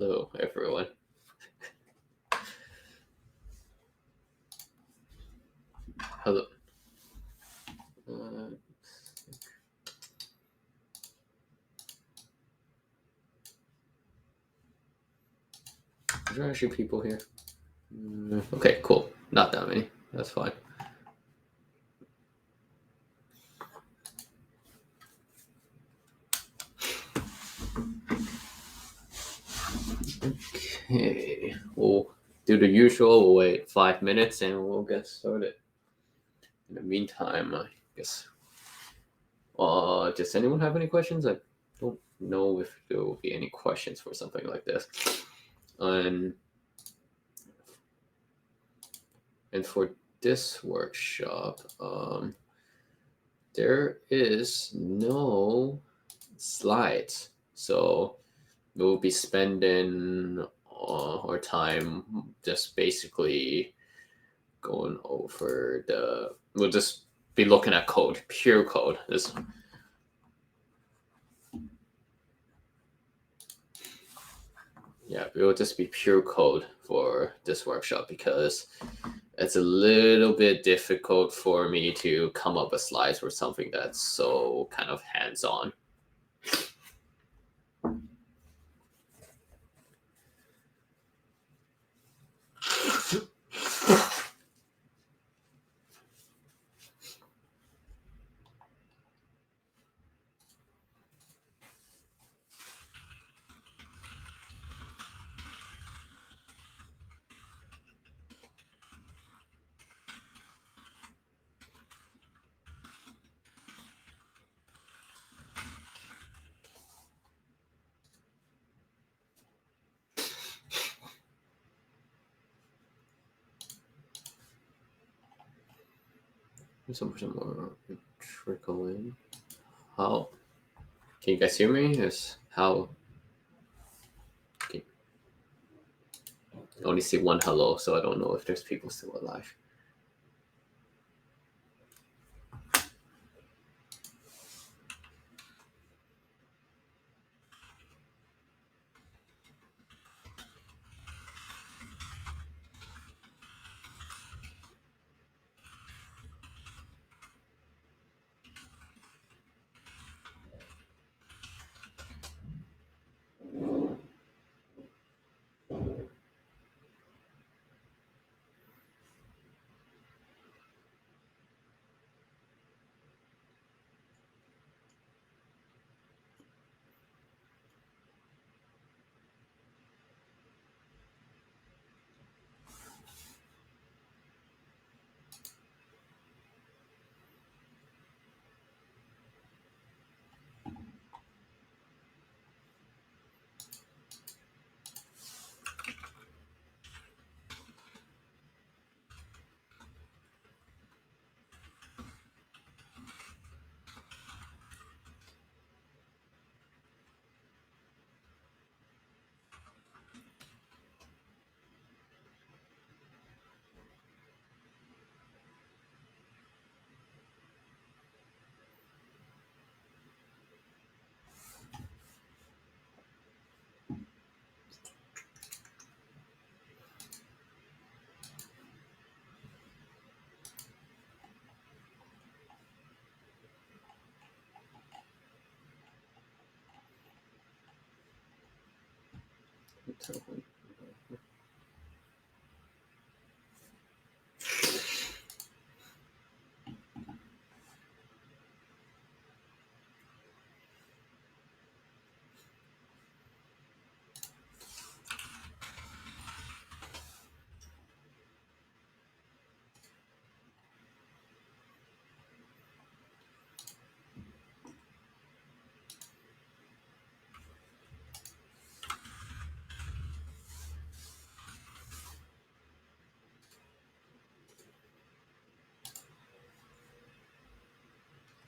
Hello, everyone. Hello. Uh, is there actually people here? Okay, cool. Not that many. That's fine. Okay, we'll do the usual. We'll wait 5 minutes and we'll get started. In the meantime, I guess. Does anyone have any questions? I don't know if there will be any questions for something like this. And for this workshop, there is no slides, so we'll be spending our time just basically going over we'll just be looking at code, pure code. It will just be pure code for this workshop because it's a little bit difficult for me to come up with slides for something that's so kind of hands-on. Some more trickle in. How can you guys hear me? Is how okay. I only see one hello, so I don't know if there's people still alive.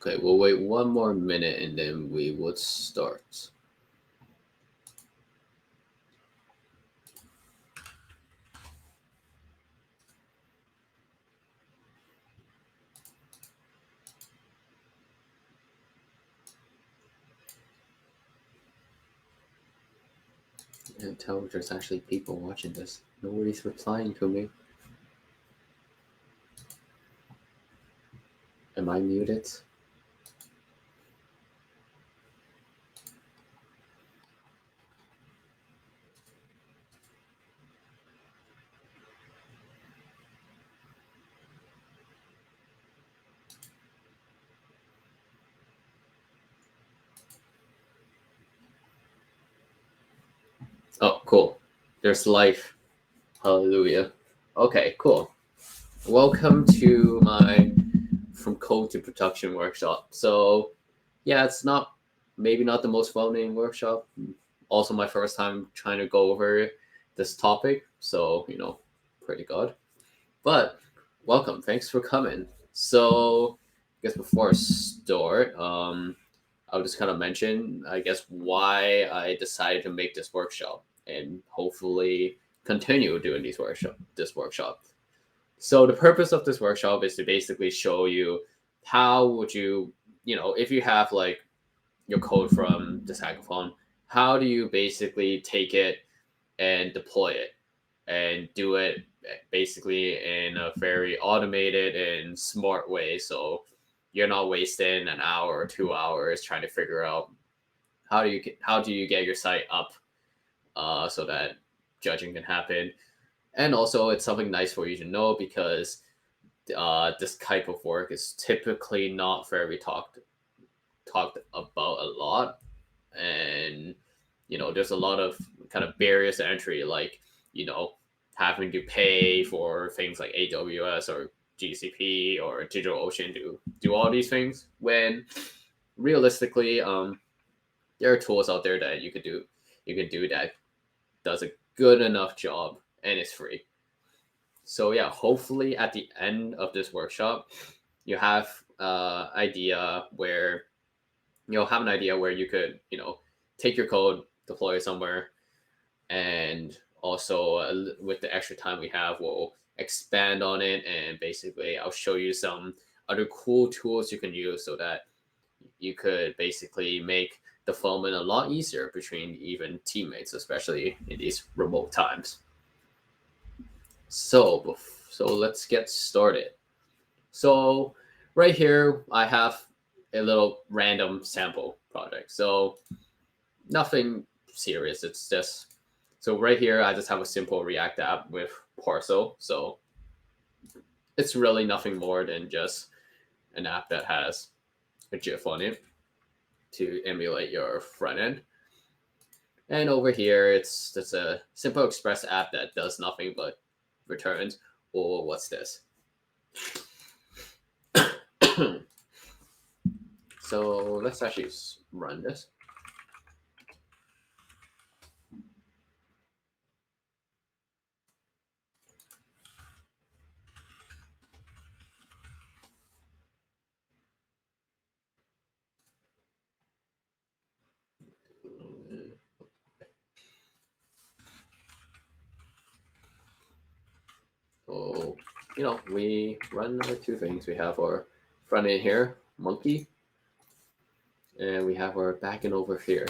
Okay, we'll wait one more minute and then we would start. And tell there's actually people watching this. Nobody's replying to me. Am I muted? Oh, cool. There's life. Hallelujah. Okay, cool. Welcome to my From Code to Production workshop. So, yeah, it's maybe not the most well-named workshop. Also, my first time trying to go over this topic. So, pretty good. But welcome. Thanks for coming. So, I guess before I start, I'll just kind of mention, I guess, why I decided to make this workshop and hopefully continue doing this workshop. So the purpose of this workshop is to basically show you how would you, if you have like your code from this hackathon, how do you basically take it and deploy it and do it basically in a very automated and smart way. So you're not wasting an hour or 2 hours trying to figure out how do you get your site up so that judging can happen. And also, it's something nice for you to know because this type of work is typically not very talked about a lot, and there's a lot of kind of barriers to entry, like having to pay for things like AWS or GCP or DigitalOcean to do all these things. When realistically, there are tools out there that you can do that does a good enough job and it's free. So yeah, hopefully at the end of this workshop, you have idea where have an idea where you could take your code, deploy it somewhere, and also with the extra time we have, we'll expand on it and basically I'll show you some other cool tools you can use so that you could basically make development a lot easier between even teammates, especially in these remote times. So let's get started. So right here, I have a little random sample project. So nothing serious. It's just, so right here, I just have a simple React app with Parcel. So it's really nothing more than just an app that has a GIF on it to emulate your front end. And over here, it's just a simple Express app that does nothing but returns, or what's this? So let's actually run this. So, we run the two things. We have our front end here, monkey, and we have our back end over here.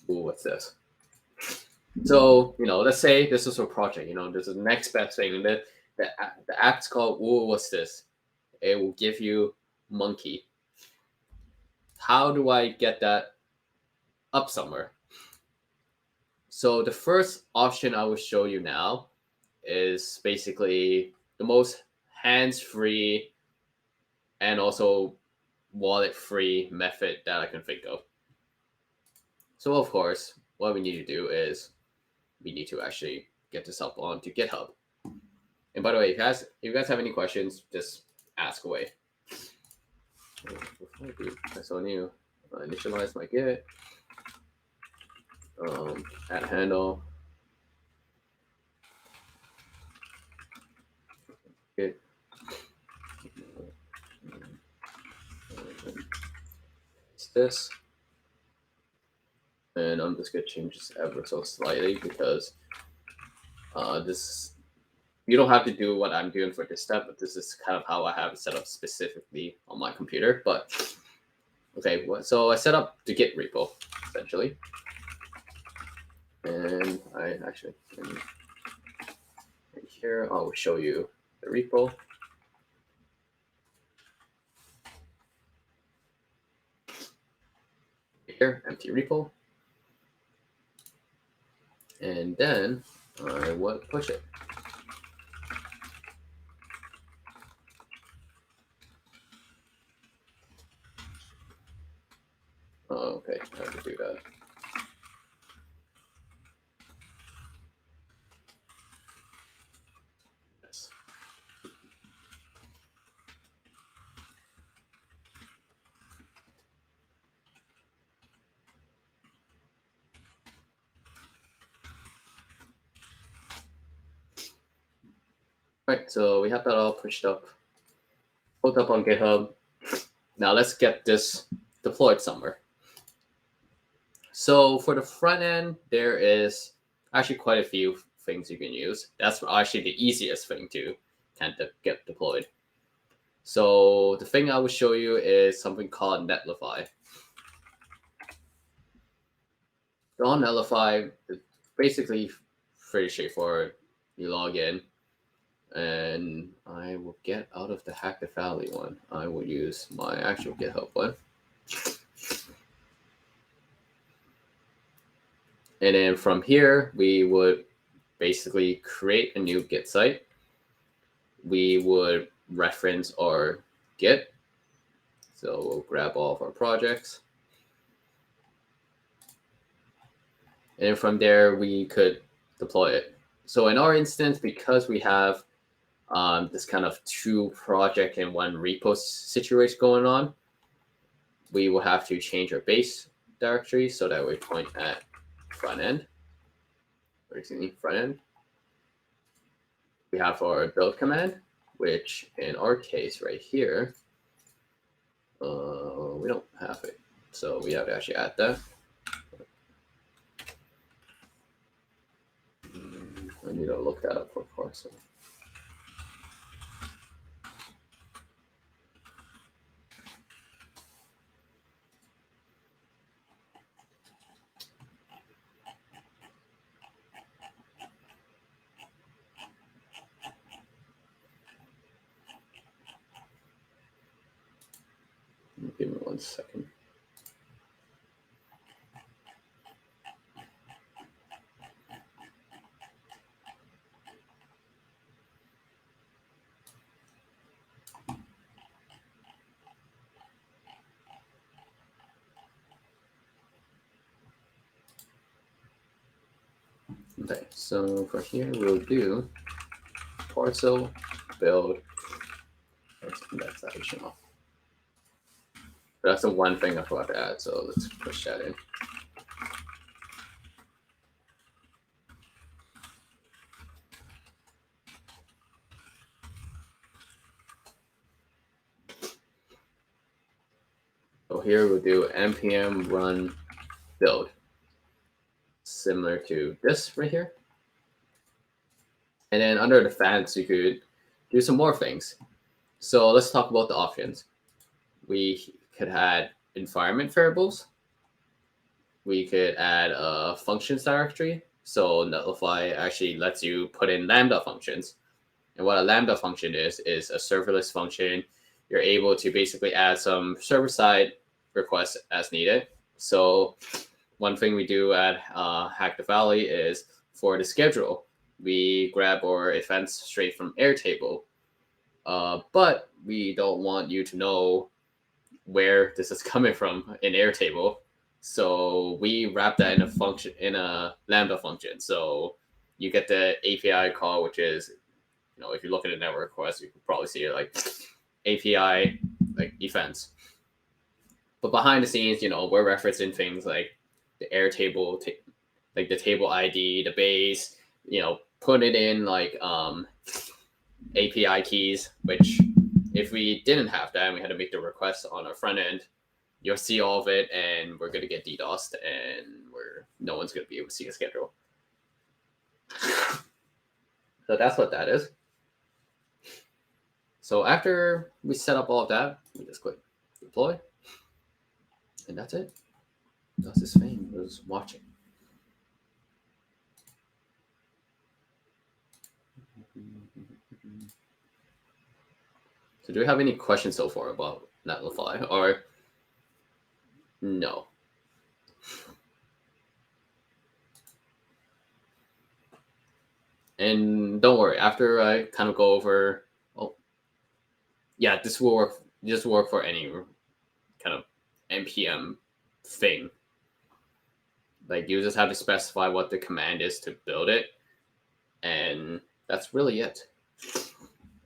Ooh, what's this? So, let's say this is a project, this is the next best thing. The app's called, ooh, what's this? It will give you monkey. How do I get that up somewhere? So the first option I will show you now is basically the most hands-free and also wallet-free method that I can think of. So of course, what we need to do is we need to actually get this up onto GitHub. And by the way, if you guys have any questions, just ask away. Before I do, I need to initialize my Git, add handle, Git. It's this. And I'm just going to change this ever so slightly because this, you don't have to do what I'm doing for this step, but this is kind of how I have it set up specifically on my computer. But okay, so I set up the Git repo. essentially. And I actually can right here, I'll show you the repo. Here, empty repo. And then I would push it. Oh, okay, I have to do that. Yes. Right, so we have that all pushed up, hooked up on GitHub. Now let's get this deployed somewhere. So for the front end, there is actually quite a few things you can use. That's actually the easiest thing to kind of get deployed. So the thing I will show you is something called Netlify. So on Netlify, it's basically pretty straightforward. You log in, and I will get out of the Hack the Valley one. I will use my actual GitHub one. And then from here, we would basically create a new Git site. We would reference our Git. So we'll grab all of our projects. And from there, we could deploy it. So in our instance, because we have this kind of 2 project and 1 repo situation going on, we will have to change our base directory so that we point at front end. Or excuse me, front end. We have our build command, which in our case right here, we don't have it. So we have to actually add that. I need to look that up for parcel. Give me 1 second. Okay, so for here we'll do parcel build. That's HTML. That's the one thing I forgot to add, so let's push that in. So here we'll do npm run build, similar to this right here. And then under the fans, you could do some more things. So let's talk about the options. We could add environment variables. We could add a functions directory. So Netlify actually lets you put in Lambda functions. And what a Lambda function is a serverless function. You're able to basically add some server-side requests as needed. So one thing we do at Hack the Valley is for the schedule, we grab our events straight from Airtable. But we don't want you to know where this is coming from in Airtable. So we wrap that in a function, in a Lambda function. So you get the API call, which is, if you look at a network request, you can probably see it like API like events. But behind the scenes, we're referencing things like the Airtable, like the table ID, the base, put it in like API keys, which if we didn't have that and we had to make the request on our front end, you'll see all of it and we're going to get DDoSed and no one's going to be able to see a schedule. So that's what that is. So after we set up all of that, we just click deploy, and that's it. That's his fame. Was watching. So, do we have any questions so far about Netlify, or no? And don't worry, after I kind of go over, oh, yeah, this will work. This will work for any kind of npm thing. Like you just have to specify what the command is to build it, and that's really it.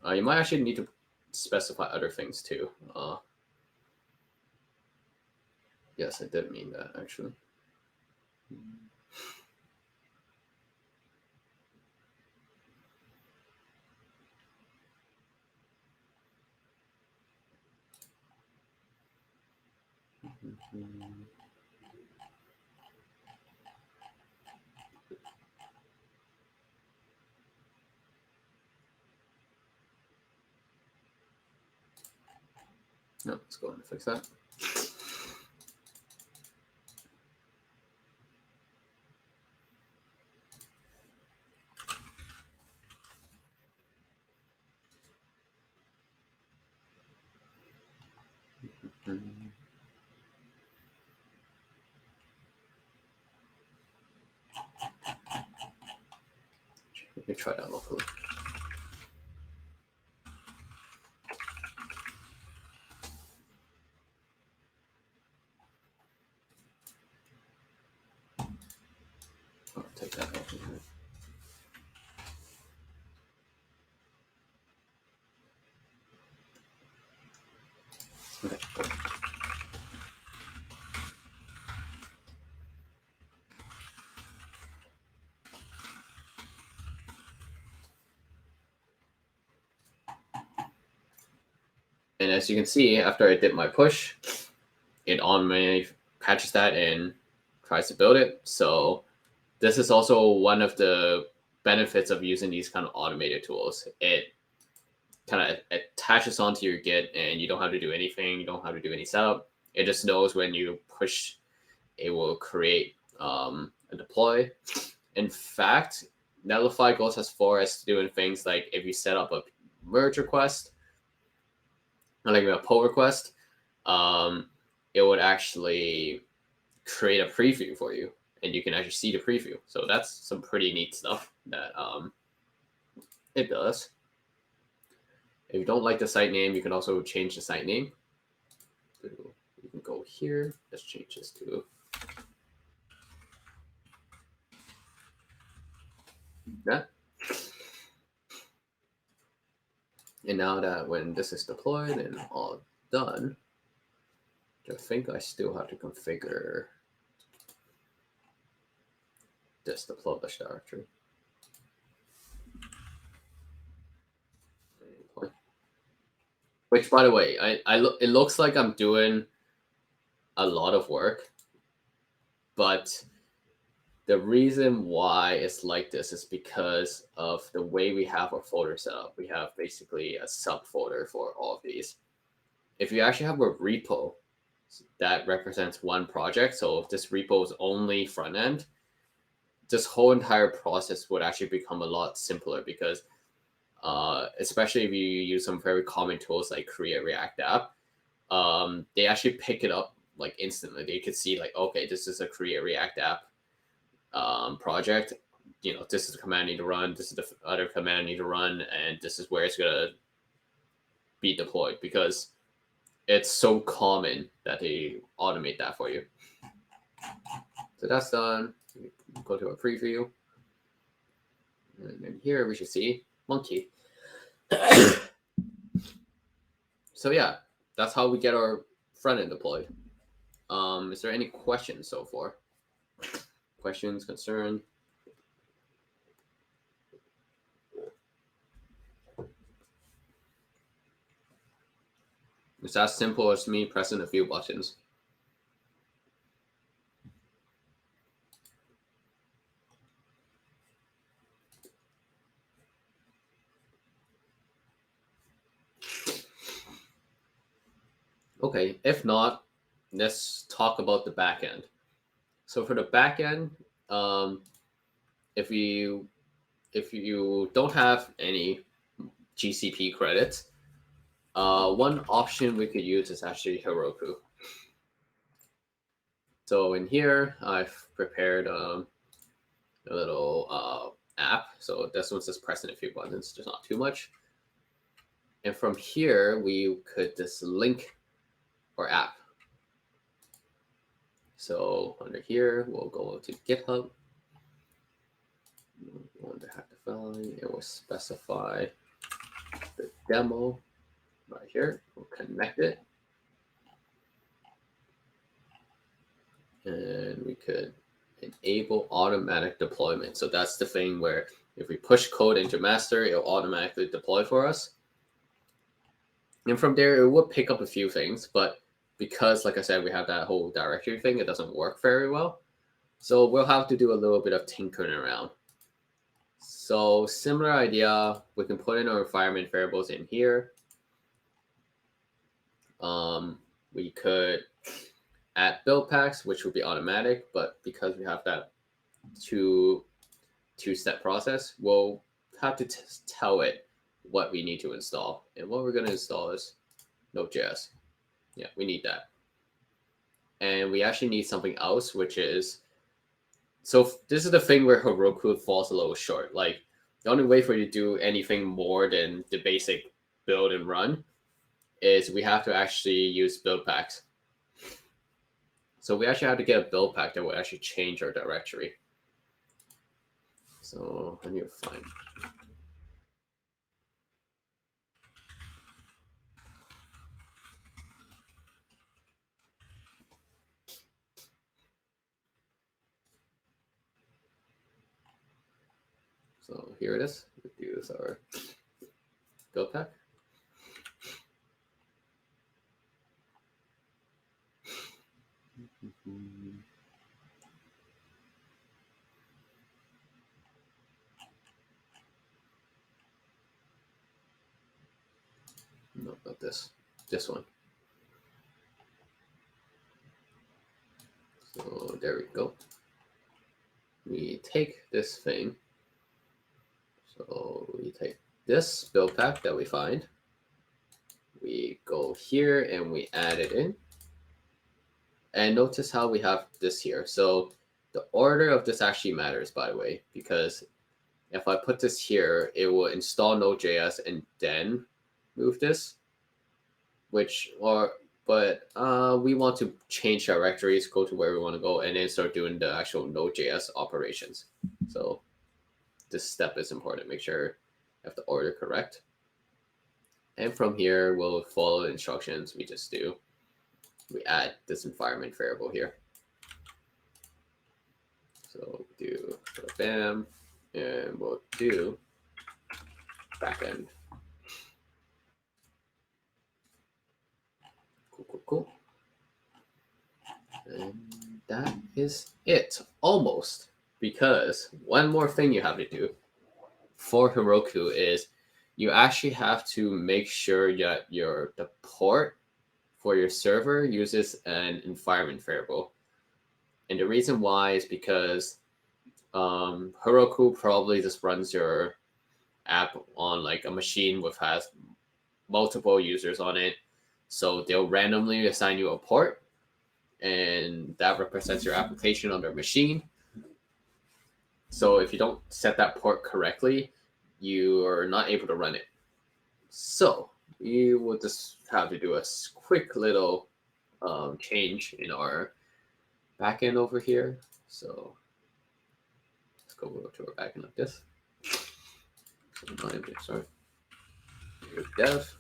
You might actually need to specify other things too. Yes, I did mean that actually. No, let's go ahead and fix that. Let me try that locally. I'll take that off of here. Okay. And as you can see, after I did my push, it automatically catches that and tries to build it. So this is also one of the benefits of using these kind of automated tools. It kind of attaches onto your Git, and you don't have to do anything. You don't have to do any setup. It just knows when you push, it will create a deploy. In fact, Netlify goes as far as doing things like if you set up a merge request, like a pull request, it would actually create a preview for you, and you can actually see the preview. So that's some pretty neat stuff that it does. If you don't like the site name, you can also change the site name. You can go here. Let's change this to that. And now that when this is deployed and all done, I think I still have to configure this, the publish directory. Which, by the way, it looks like I'm doing a lot of work, but the reason why it's like this is because of the way we have our folder set up. We have basically a subfolder for all of these. If you actually have a repo that represents one project, so if this repo is only front end, this whole entire process would actually become a lot simpler because especially if you use some very common tools like Create React App, they actually pick it up like instantly. They could see like, okay, this is a Create React App project. You know, this is the command I need to run. This is the other command I need to run, and this is where it's gonna be deployed because it's so common that they automate that for you. So that's done. Go to a preview, and then here we should see monkey. So yeah, that's how we get our front end deployed. Is there any questions so far? Questions, concern? It's as simple as me pressing a few buttons. Okay, if not, let's talk about the back end. So for the back end, if you don't have any GCP credits, one option we could use is actually Heroku. So in here, I've prepared a little app. So this one's just pressing a few buttons, just not too much. And from here, we could just link our app. So under here, we'll go to GitHub. We want to hack the file, and we'll specify the demo right here. We'll connect it. And we could enable automatic deployment. So that's the thing where if we push code into master, it'll automatically deploy for us. And from there, it would pick up a few things, but because, like I said, we have that whole directory thing, it doesn't work very well. So we'll have to do a little bit of tinkering around. So similar idea, we can put in our environment variables in here. We could add build packs, which would be automatic, but because we have that two-step process, we'll have to tell it what we need to install. And what we're going to install is Node.js. Yeah, we need that. And we actually need something else, which is, so this is the thing where Heroku falls a little short. Like the only way for you to do anything more than the basic build and run is we have to actually use build packs. So we actually have to get a build pack that will actually change our directory. So I need to find. So here it is. We'll use our build pack. No, not this. This one. So there we go. We take this thing. So we take this build pack that we find. We go here and we add it in. And notice how we have this here. So the order of this actually matters, by the way, because if I put this here, it will install Node.js and then move this, but we want to change directories, go to where we want to go, and then start doing the actual Node.js operations. So this step is important. Make sure you have the order correct. And from here, we'll follow the instructions we just do. We add this environment variable here. So do bam, and we'll do backend. Cool. And that is it, almost. Because one more thing you have to do for Heroku is you actually have to make sure that the port for your server uses an environment variable. And the reason why is because Heroku probably just runs your app on like a machine which has multiple users on it. So they'll randomly assign you a port, and that represents your application on their machine. So if you don't set that port correctly, you are not able to run it. So we will just have to do a quick little change in our backend over here. So let's go to our backend like this. Sorry. Here's dev.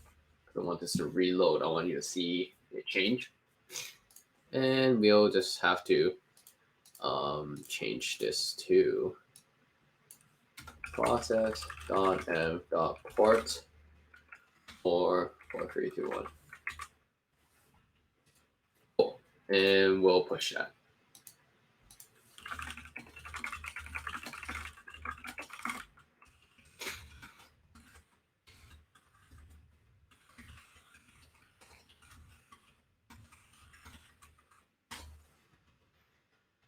I don't want this to reload. I want you to see it change. And we'll just have to change this to process.m.port for 4321. Cool. And we'll push that.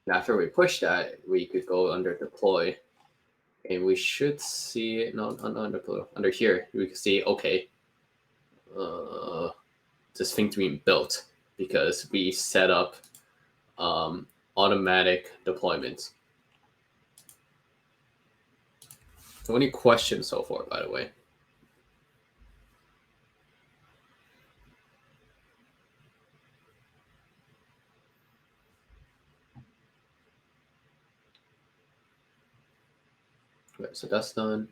After we push that, we could go under deploy, and we should see it under here. We can see okay, this thing's being built because we set up automatic deployments. So any questions so far, by the way? Okay, so that's done.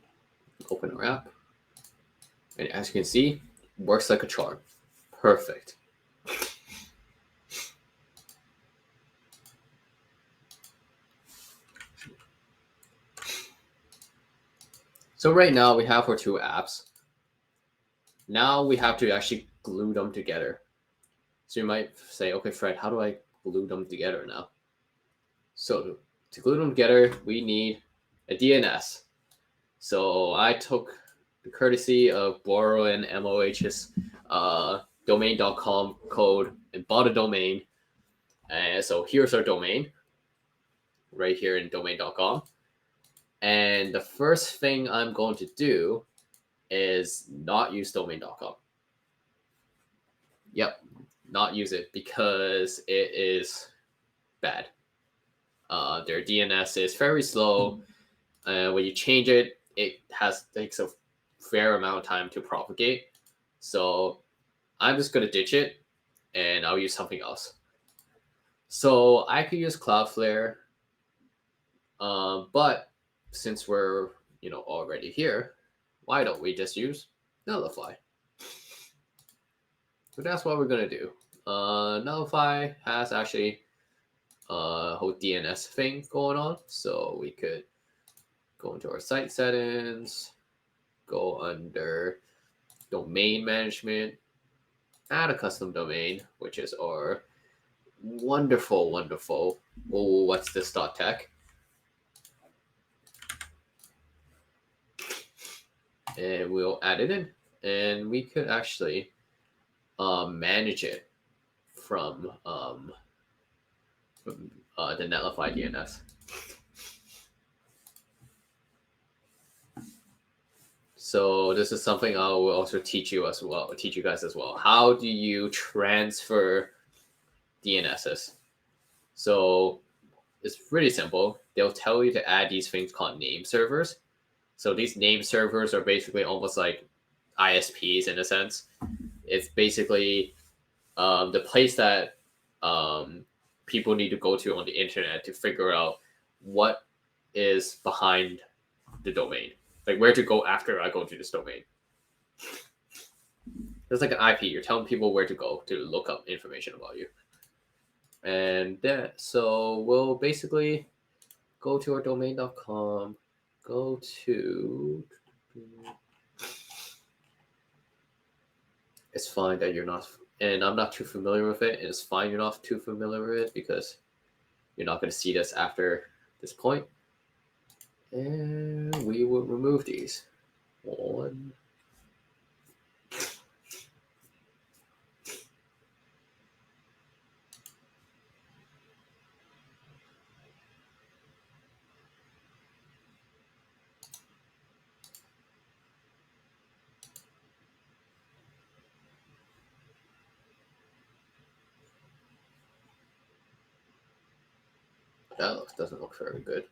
Open our app. And as you can see, works like a charm. Perfect. So right now we have our two apps. Now we have to actually glue them together. So you might say, okay, Fred, how do I glue them together now? So to glue them together, we need a DNS. So I took the courtesy of borrowing MOH's domain.com code and bought a domain. And so here's our domain right here in domain.com. And the first thing I'm going to do is not use domain.com. Yep, not use it because it is bad. Their DNS is very slow. When you change it, it takes a fair amount of time to propagate. So I'm just gonna ditch it, and I'll use something else. So I could use Cloudflare, but since we're already here, why don't we just use Nullify? So that's what we're gonna do. Nullify has actually a whole DNS thing going on, so we could go into our site settings, go under domain management, add a custom domain, which is our wonderful, what's this .tech, and we'll add it in, and we could actually manage it from the Netlify DNS. So this is something I will also teach you guys as well. How do you transfer DNSs? So it's pretty simple. They'll tell you to add these things called name servers. So these name servers are basically almost like ISPs in a sense. It's basically the place that people need to go to on the internet to figure out what is behind the domain, like where to go after I go to this domain. It's like an IP. You're telling people where to go to look up information about you. And then, so we'll basically go to our domain.com, go to. It's fine that you're not, and I'm not too familiar with it, and it's fine you're not too familiar with it because you're not going to see this after this point. And we will remove these. One. That doesn't look very good.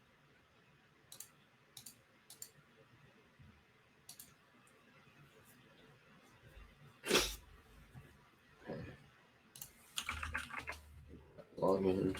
Log in.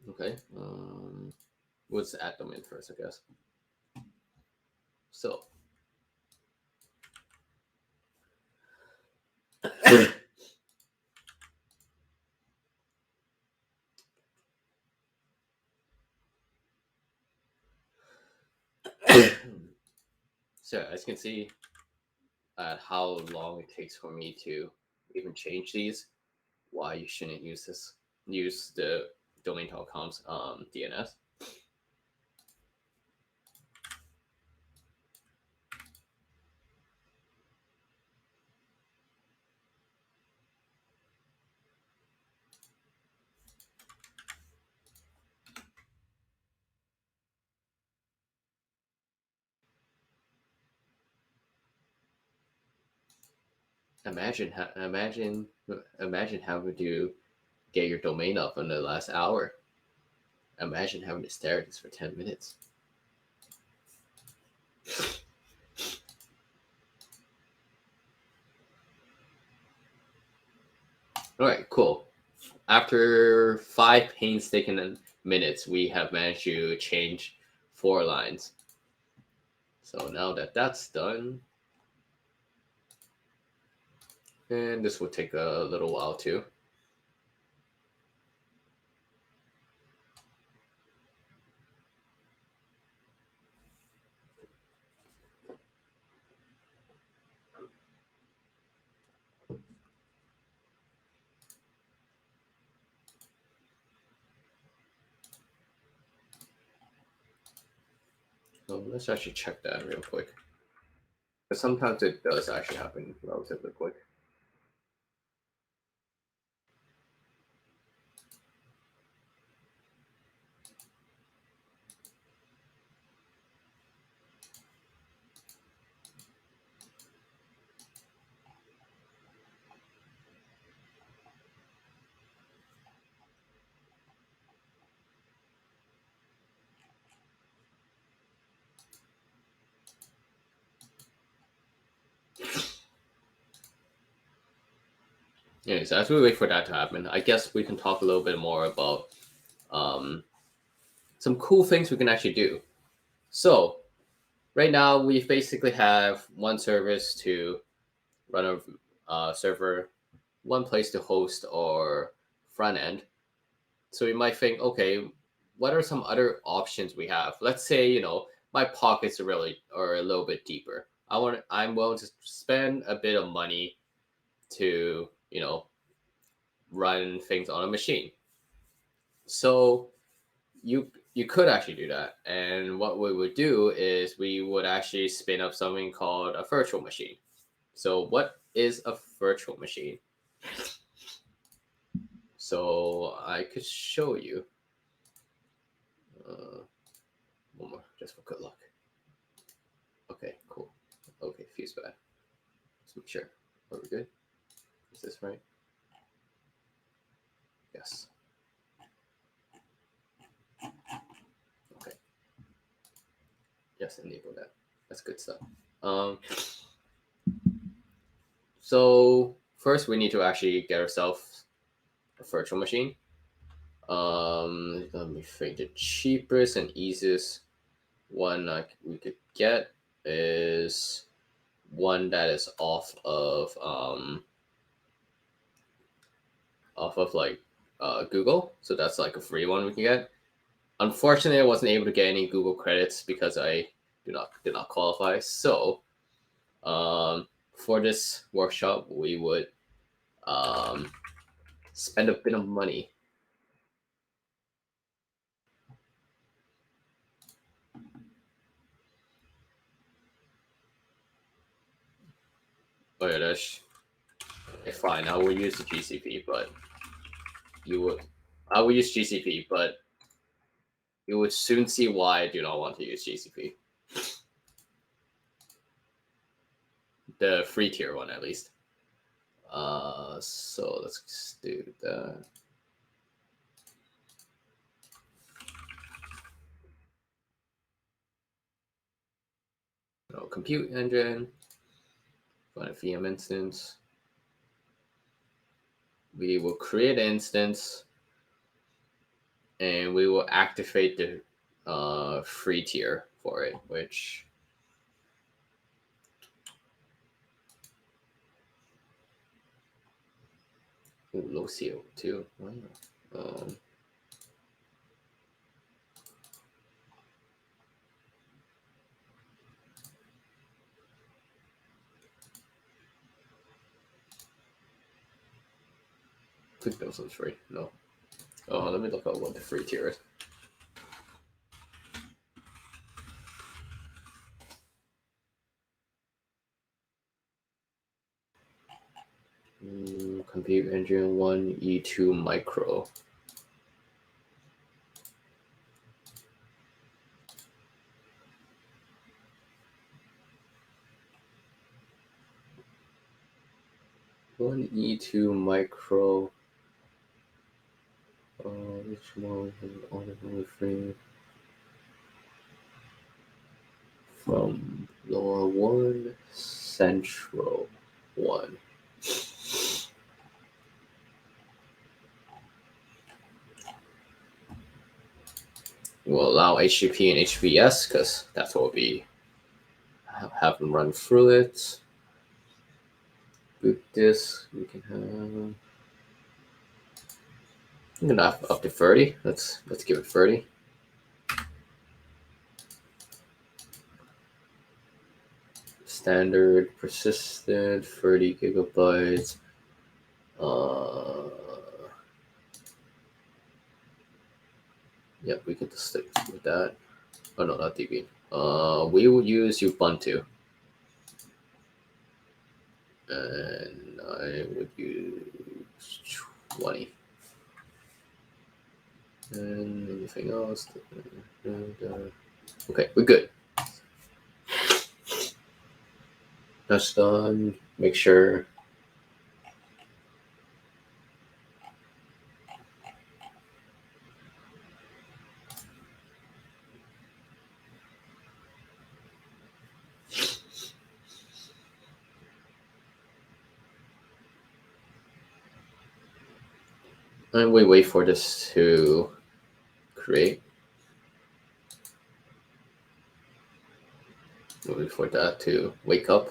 Okay. Let's add them in first, I guess. So. So as you can see, at how long it takes for me to even change these, why you shouldn't use the domain.com's DNS. Imagine having to get your domain up in the last hour. Imagine having to stare at this for 10 minutes. All right, cool. After 5 painstaking minutes, we have managed to change 4 lines. So now that that's done, and this will take a little while too. So let's actually check that real quick. But sometimes it does actually happen relatively quick. Anyways, as we wait for that to happen, I guess we can talk a little bit more about some cool things we can actually do. So right now we basically have one service to run a server, one place to host our front end. So you might think, okay, what are some other options we have? Let's say, my pockets are a little bit deeper. I'm willing to spend a bit of money to, run things on a machine. So you could actually do that. And what we would do is we would actually spin up something called a virtual machine. So what is a virtual machine? So I could show you. One more, just for good luck. Okay, cool. Okay, feels bad. Let's make sure. Are we good? Is this right? Yes. Okay. Yes, enable that. That's good stuff. So first we need to actually get ourselves a virtual machine. Let me think. The cheapest and easiest one we could get is one that is off of like Google. So that's like a free one we can get. Unfortunately, I wasn't able to get any Google credits because I did not qualify. So for this workshop, we would spend a bit of money. Oh yeah, that's fine. I will use the GCP, but you would. I will use GCP, but you would soon see why I do not want to use GCP. The free tier one, at least. So let's do that. Compute engine. Run a VM instance. we will create an instance and we will activate the free tier for it, which low CO2. Wow. Um, I think those one's free. No. Let me look up what the free tier is. Compute Engine 1 E2 Micro. One E2 Micro. Which one automatically free from Lower 1 Central 1. We'll allow HTTP and HTTPS because that's what we have them run through it. Boot disk, we can have. I'm gonna have up to 30. Let's give it 30. Standard persistent 30 gigabytes. Yep, we can just stick with that. Oh no, not DB. We will use Ubuntu. And I would use 20. And anything else? Okay, we're good. That's done. Make sure. And we wait for this to create. Wait for that to wake up.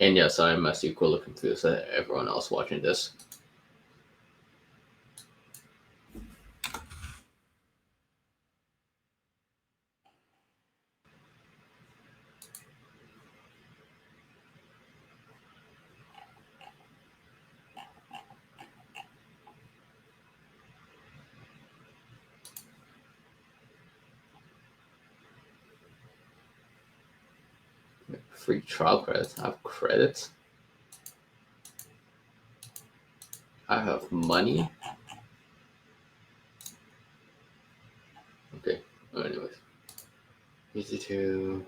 And yes, I'm as equally confused as everyone else watching this. Free trial credits. I have credits. I have money. Okay, EC2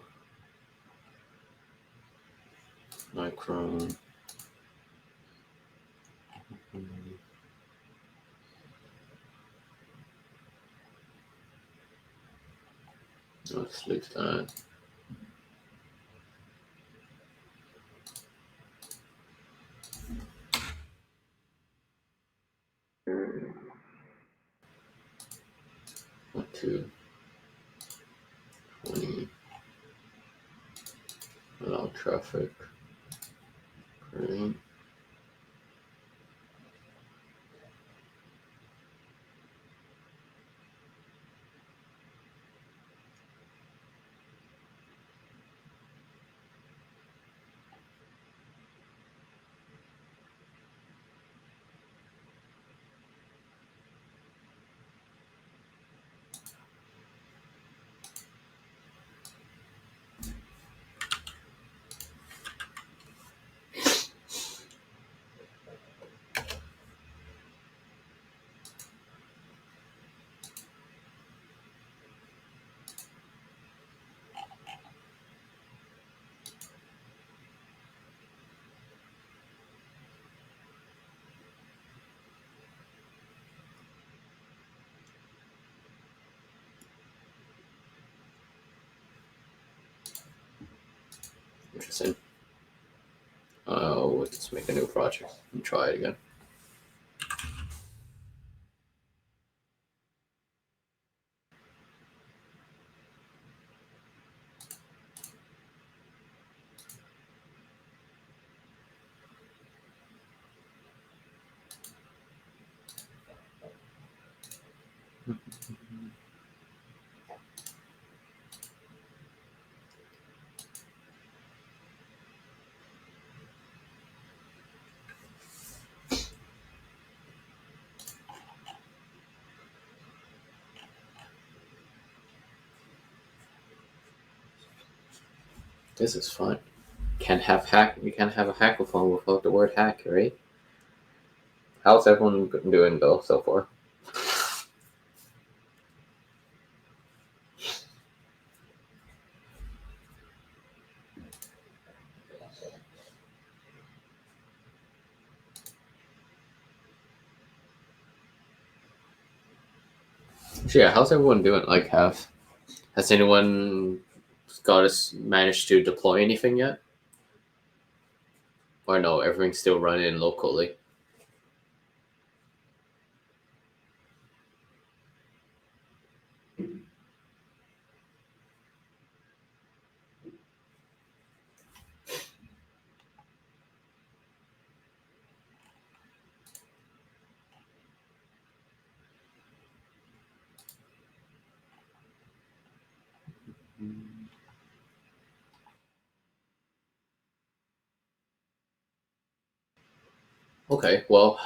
micro. Let's leave that. What to 20 allow traffic. Right. Interesting. Let's make a new project and try it again. This is fun. Can't have hack. You can't have a hackathon without the word hack, right? How's everyone doing though so far? So yeah, how's everyone doing? Like, has anyone got us managed to deploy anything yet? Or no, everything's still running locally. Okay, well,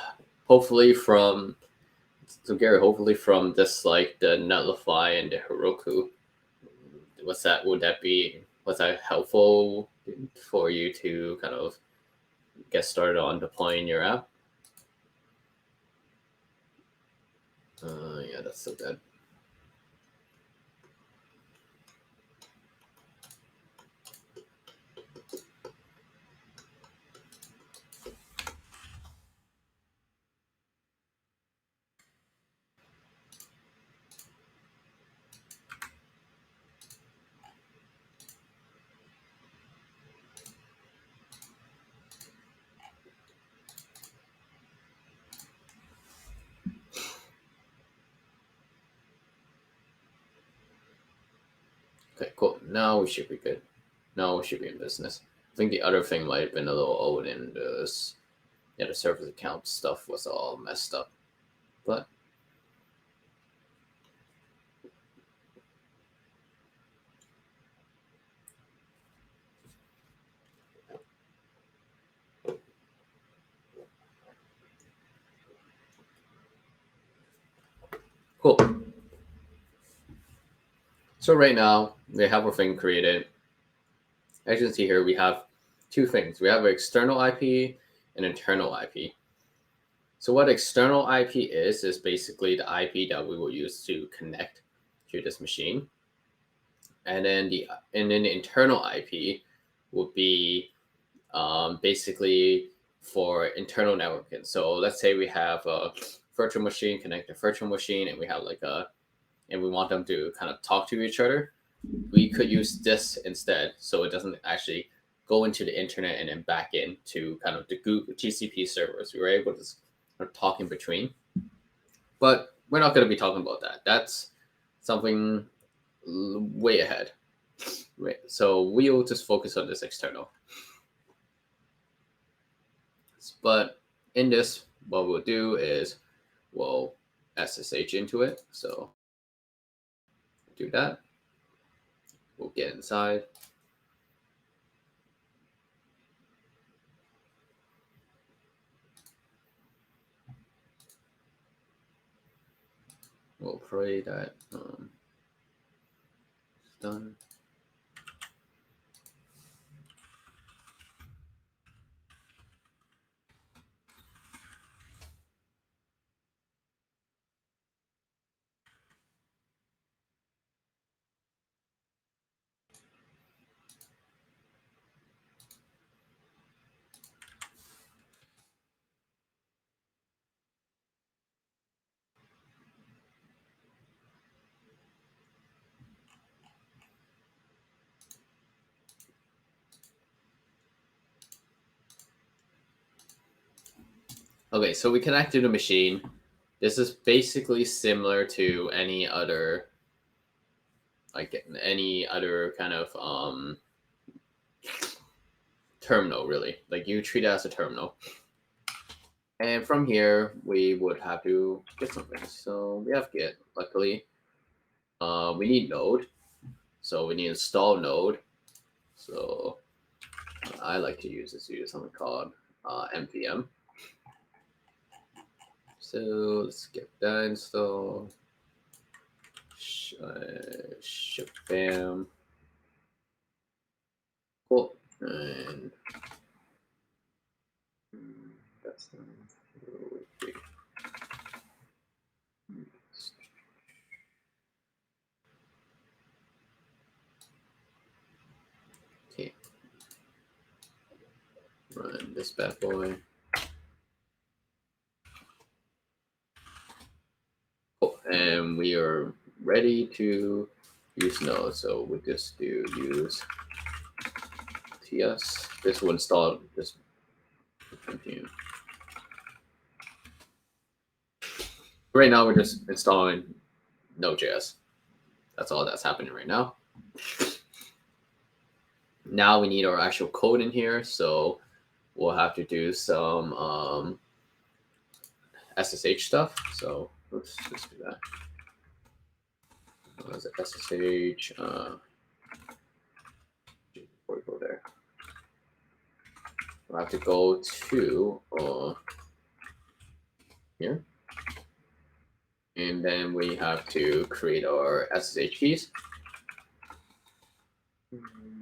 hopefully from Gary, hopefully from this like the Netlify and the Heroku, was that helpful for you to kind of get started on deploying your app? Yeah, that's so good. Okay, cool. Now we should be good. Now we should be in business. I think the other thing might have been a little old and the service account stuff was all messed up. But cool. So right now we have our thing created. As you can see here, we have two things. We have an external IP and internal IP. So what external IP is basically the IP that we will use to connect to this machine. and then the internal IP would be basically for internal networking. So let's say we have a virtual machine connect to virtual machine, and we have and we want them to kind of talk to each other. We could use this instead, so it doesn't actually go into the internet and then back into kind of the Google TCP servers. We were able to sort of talk in between, but we're not going to be talking about that. That's something way ahead. Right. So we'll just focus on this external. But in this, what we'll do is we'll SSH into it. So do that. We'll get inside. We'll pray that it's done. Okay, so we connect to the machine. This is basically similar to any other, like any other kind of terminal, really. Like you treat it as a terminal. And from here, we would have to get something. So we have Git, luckily. We need Node. So we need install Node. So I like to use something called npm. So let's get that installed. Shabam. Cool. And that's okay. Run this bad boy. Cool. And we are ready to use Node. So we just do use ts. This will install this. Right now, we're just installing Node.js. That's all that's happening right now. Now we need our actual code in here, so we'll have to do some SSH stuff. So let's just do that. What is it? SSH. Before we go there, we'll have to go to here, and then we have to create our SSH keys.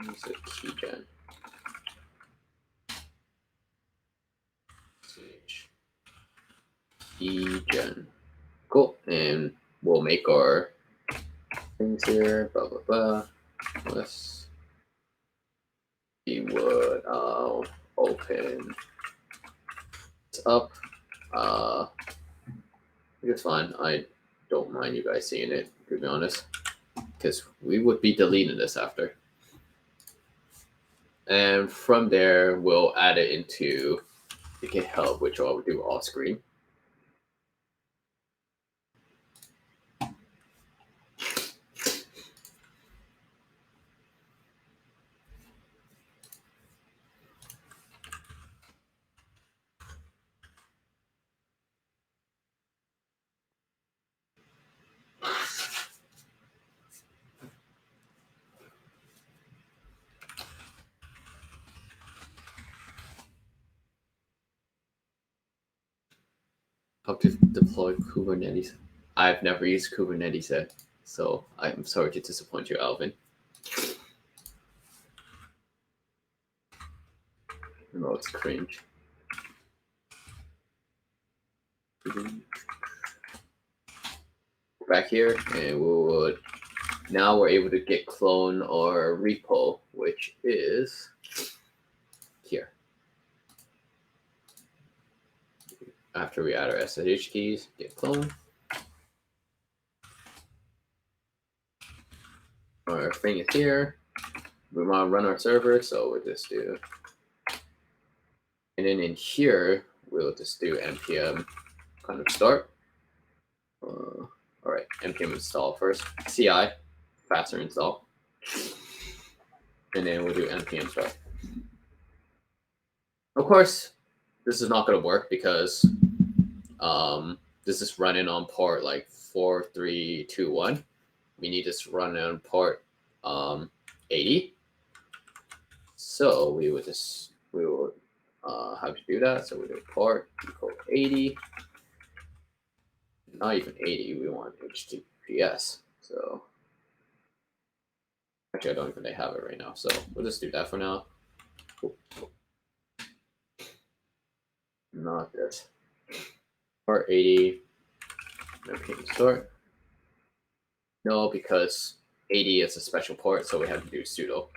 It's a keygen. Keygen. Cool. And we'll make our things here. Blah blah blah. Let's see what I'll open this up. It's fine. I don't mind you guys seeing it, to be honest, because we would be deleting this after. And from there, we'll add it into the GitHub, which I'll do off screen. How to deploy Kubernetes. I've never used Kubernetes yet, so I'm sorry to disappoint you, Alvin. No, it's cringe. Back here, and we would Now we're able to get clone or repo, which is here. After we add our SSH keys, get clone. Our thing is here. We want to run our server, so we'll just do. And then in here, we'll just do npm kind of start. All right, npm install first. CI, faster install. And then we'll do npm start. Of course, this is not going to work because this is running on port like 4321. We need this run on port 80. So we will have to do that. So we do port equal 80. Not even 80. We want HTTPS. So actually, I don't even have it right now. So we'll just do that for now. Not this. Port 80. Okay, start. No, because 80 is a special port, so we have to do sudo.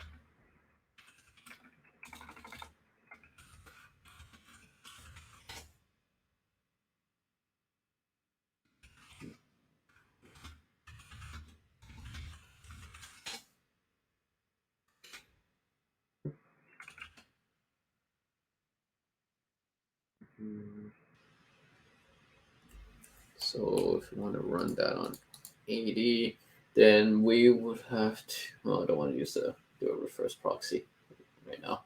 So if you want to run that on 80, then we would have to. Well, I don't want to do a reverse proxy right now.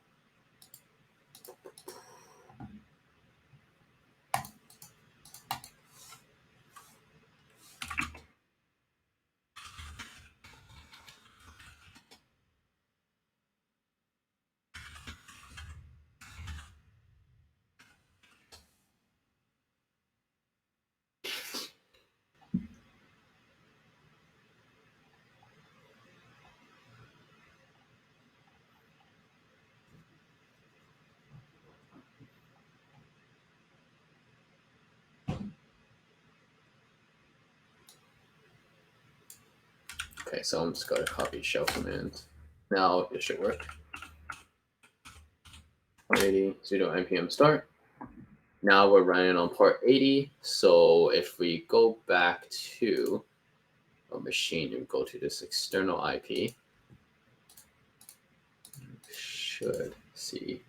Okay, so I'm just going to copy shell command. Now it should work. 80 sudo npm start. Now we're running on port 80. So if we go back to a machine and go to this external IP, should see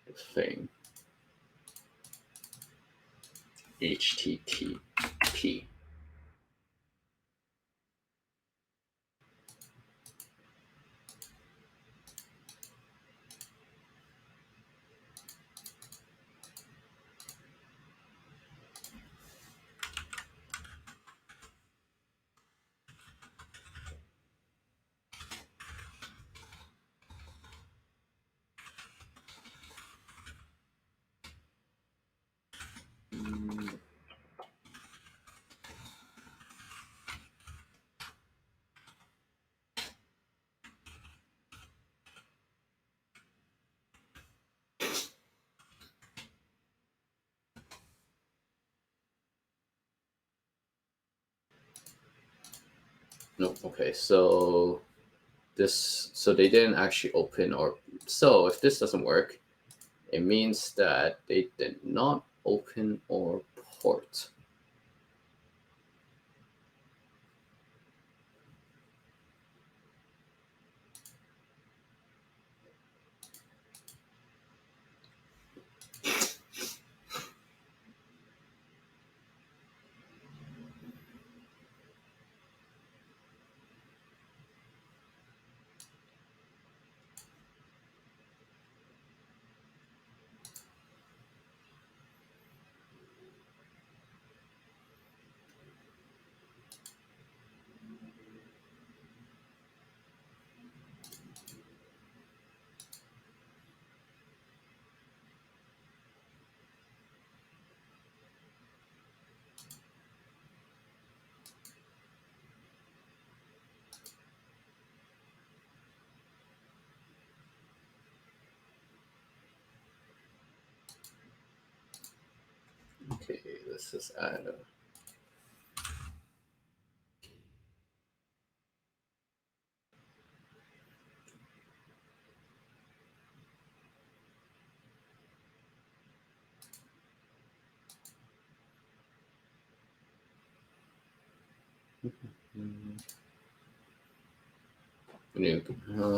the thing HTTP. No, okay, so they didn't actually open, or so if this doesn't work, it means that they did not open or port. Okay, let's just add a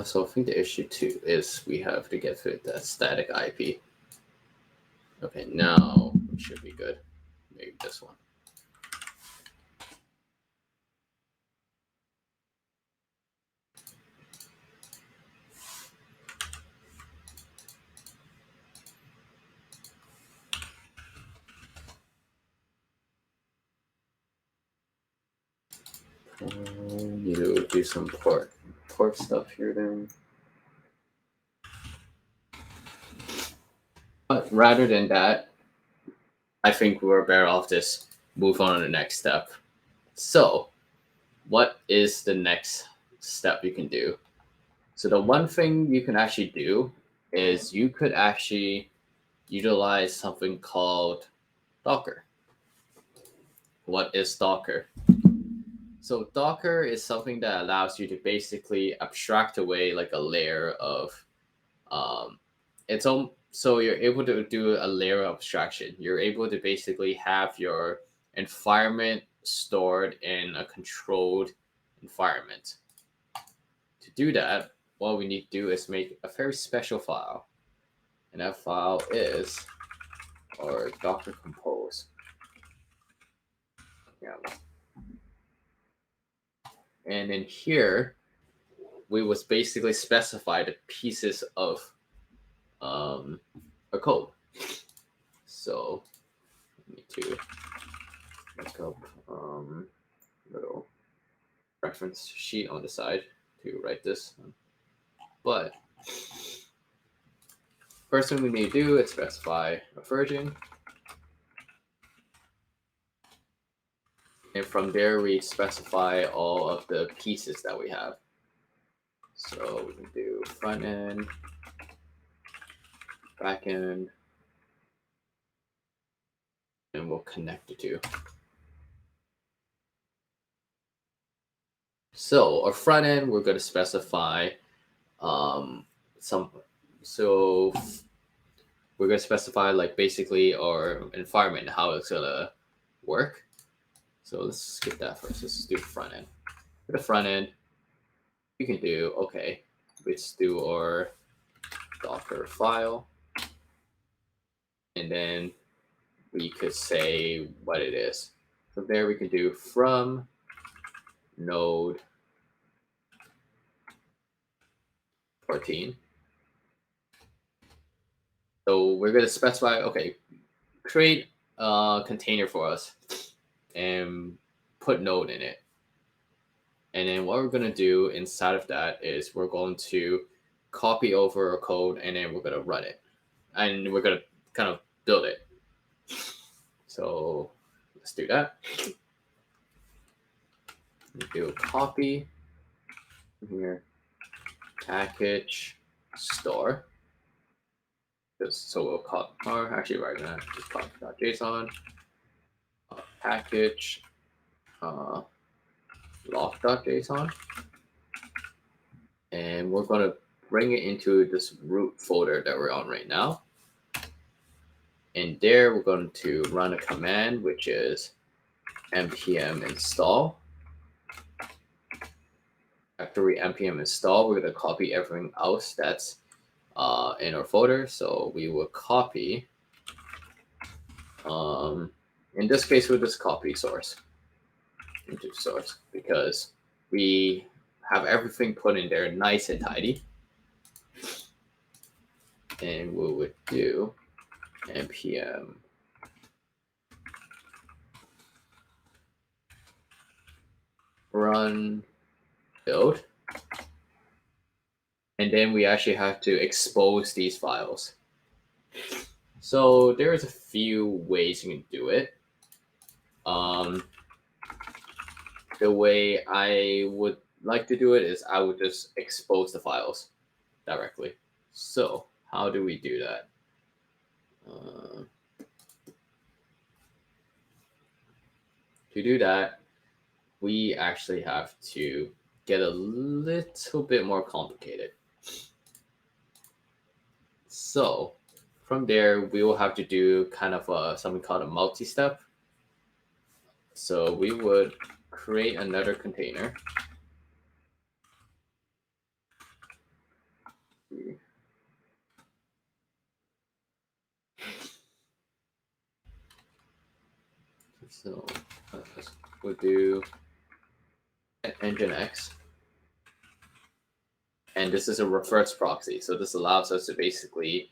So I think the issue too is we have to get through that static IP. Okay, now it should be good. Maybe this one. Need to do some port stuff here then. But rather than that, I think we're better off just move on to the next step. So, what is the next step you can do? So the one thing you can actually do is you could actually utilize something called Docker. What is Docker? So Docker is something that allows you to basically abstract away like a layer of its own. So you're able to do a layer of abstraction. You're able to basically have your environment stored in a controlled environment. To do that, what we need to do is make a very special file. And that file is our Docker compose. Yeah. And in here, we was basically specify the pieces of a code. So we need to look up little reference sheet on the side to write this. But first thing we need to do is specify a version. And from there, we specify all of the pieces that we have. So we can do front end, back end, and we'll connect the two. So our front end, we're going to specify some. So we're going to specify like basically our environment, how it's going to work. So let's skip that first. Let's do the front end. For the front end, we can do, okay, let's do our Docker file. And then we could say what it is. So there we can do from node 14. So we're going to specify, okay, create a container for us and put node in it. And then what we're going to do inside of that is we're going to copy over our code and then we're going to run it. And we're going to kind of build it. So let's do that. Do a copy here, package store. So we'll call, or actually right now, just copy.json, package, lock.json, and we're going to bring it into this root folder that we're on right now. And there we're going to run a command, which is npm install. After we npm install, we're going to copy everything else that's in our folder. So we will copy, in this case, we'll just copy source into source because we have everything put in there nice and tidy. And we would do npm run build. And then we actually have to expose these files. So there's a few ways you can do it. The way I would like to do it is I would just expose the files directly. So how do we do that? To do that, we actually have to get a little bit more complicated. So from there, we will have to do kind of something called a multi-step. So we would create another container. So we'll do Nginx. And this is a reverse proxy. So this allows us to basically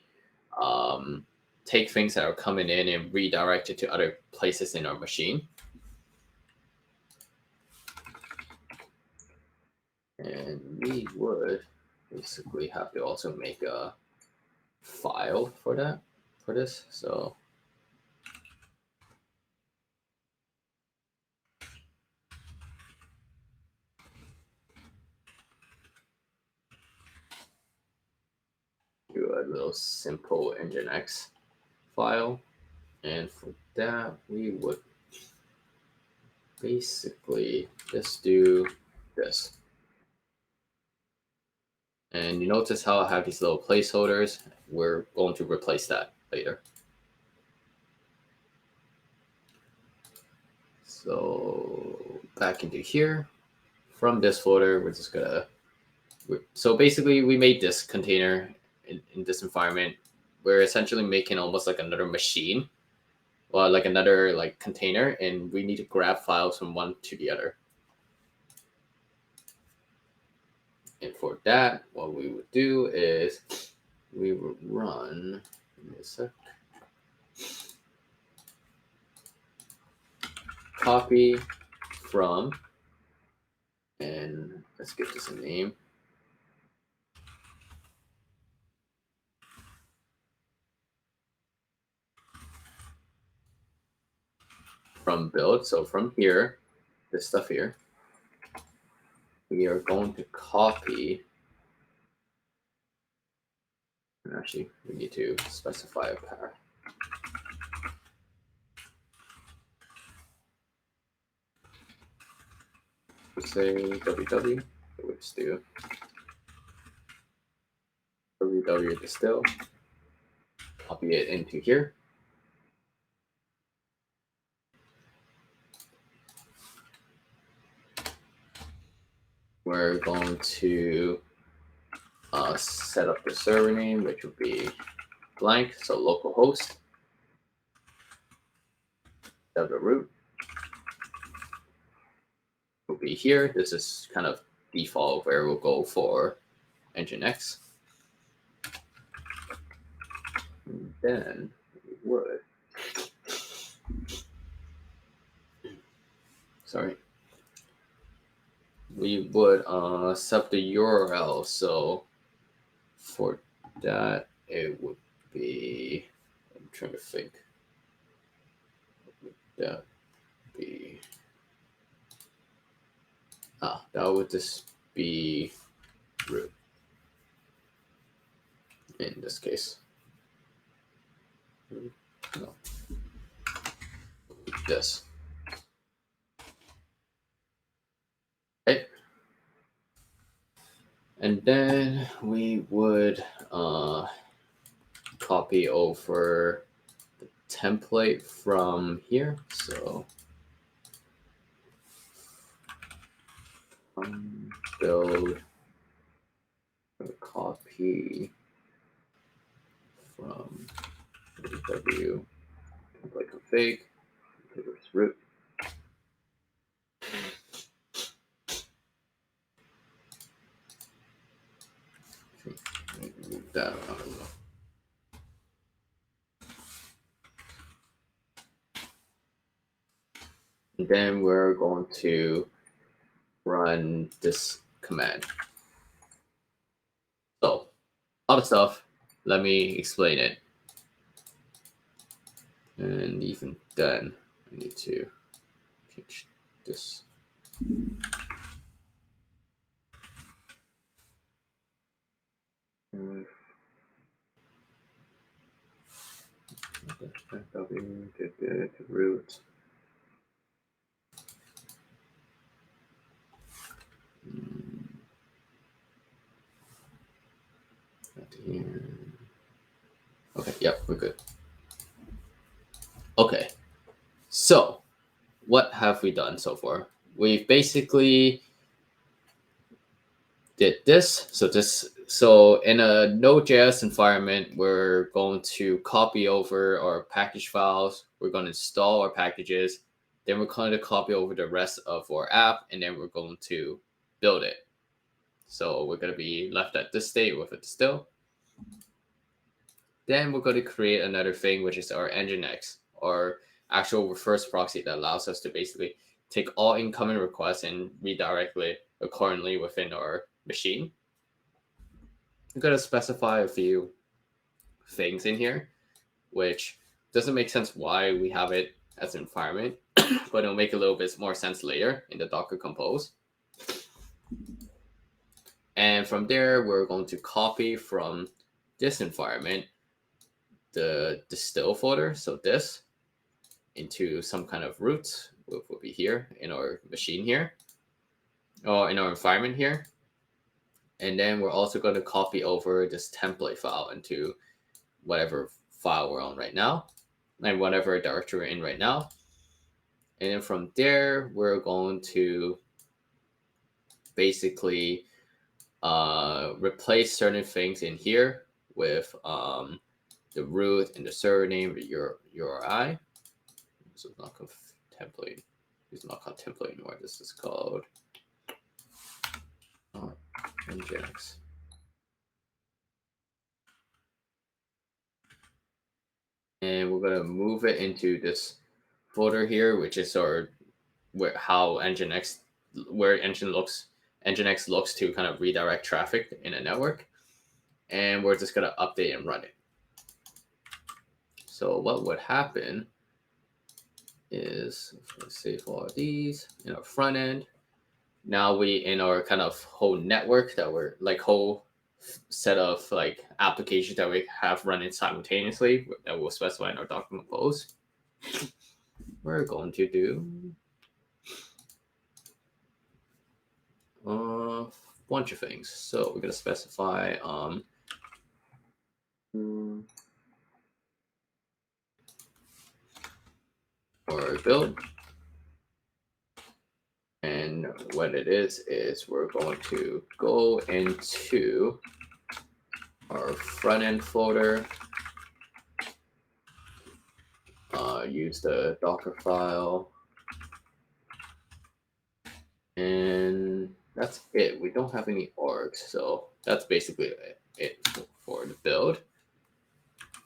take things that are coming in and redirect it to other places in our machine. And we would basically have to also make a file for that, for this. So do a little simple Nginx file. And for that, we would basically just do this. And you notice how I have these little placeholders? We're going to replace that later. So back into here. From this folder, we're just gonna... So basically, we made this container in this environment. We're essentially making almost like another machine. Well, like another like container, and we need to grab files from one to the other. And for that, what we would do is we would run, give me a sec, copy from, and let's give this a name. From build, so from here, this stuff here, we are going to copy. And actually, we need to specify a path. We'll say www. We'll just do www distill. Copy it into here. We're going to set up the server name, which would be blank, so localhost, server root will be here. This is kind of default where we'll go for Nginx. And then we would, we would set the URL. So for that, it would be, I'm trying to think, what would that be? That would just be root in this case. No. This. Okay. And then we would copy over the template from here. So build copy from www template config root. Move that around. And then we're going to run this command. So, a lot of stuff. Let me explain it. And even then, I need to change this. Root. Okay, yep, we're good. Okay, so what have we done so far? we've basically did this. So in a Node.js environment, we're going to copy over our package files. We're going to install our packages. Then we're going to copy over the rest of our app, and then we're going to build it. So we're going to be left at this state with it still. Then we're going to create another thing, which is our Nginx, our actual reverse proxy that allows us to basically take all incoming requests and redirect it accordingly within our machine. I'm going to specify a few things in here, which doesn't make sense why we have it as an environment, but it'll make a little bit more sense later in the Docker Compose. And from there, we're going to copy from this environment the distill folder, so this, into some kind of root, which will be here in our machine here, or in our environment here. And then we're also going to copy over this template file into whatever file we're on right now, and whatever directory we're in right now. And then from there, we're going to basically replace certain things in here with the root and the server name, your URI. So it's not template. It's not called template anymore. This is called Nginx. And we're gonna move it into this folder here, which is our how Nginx, where Nginx looks to kind of redirect traffic in a network, and we're just gonna update and run it. So what would happen is, let's save all of these in our front end. Now we in our kind of whole network that we're like whole set of like applications that we have running simultaneously that we'll specify in our Docker Compose. We're going to do a bunch of things. So we're going to specify or build. And what it is we're going to go into our front end folder, use the Docker file, and that's it. We don't have any orgs, so that's basically it for the build.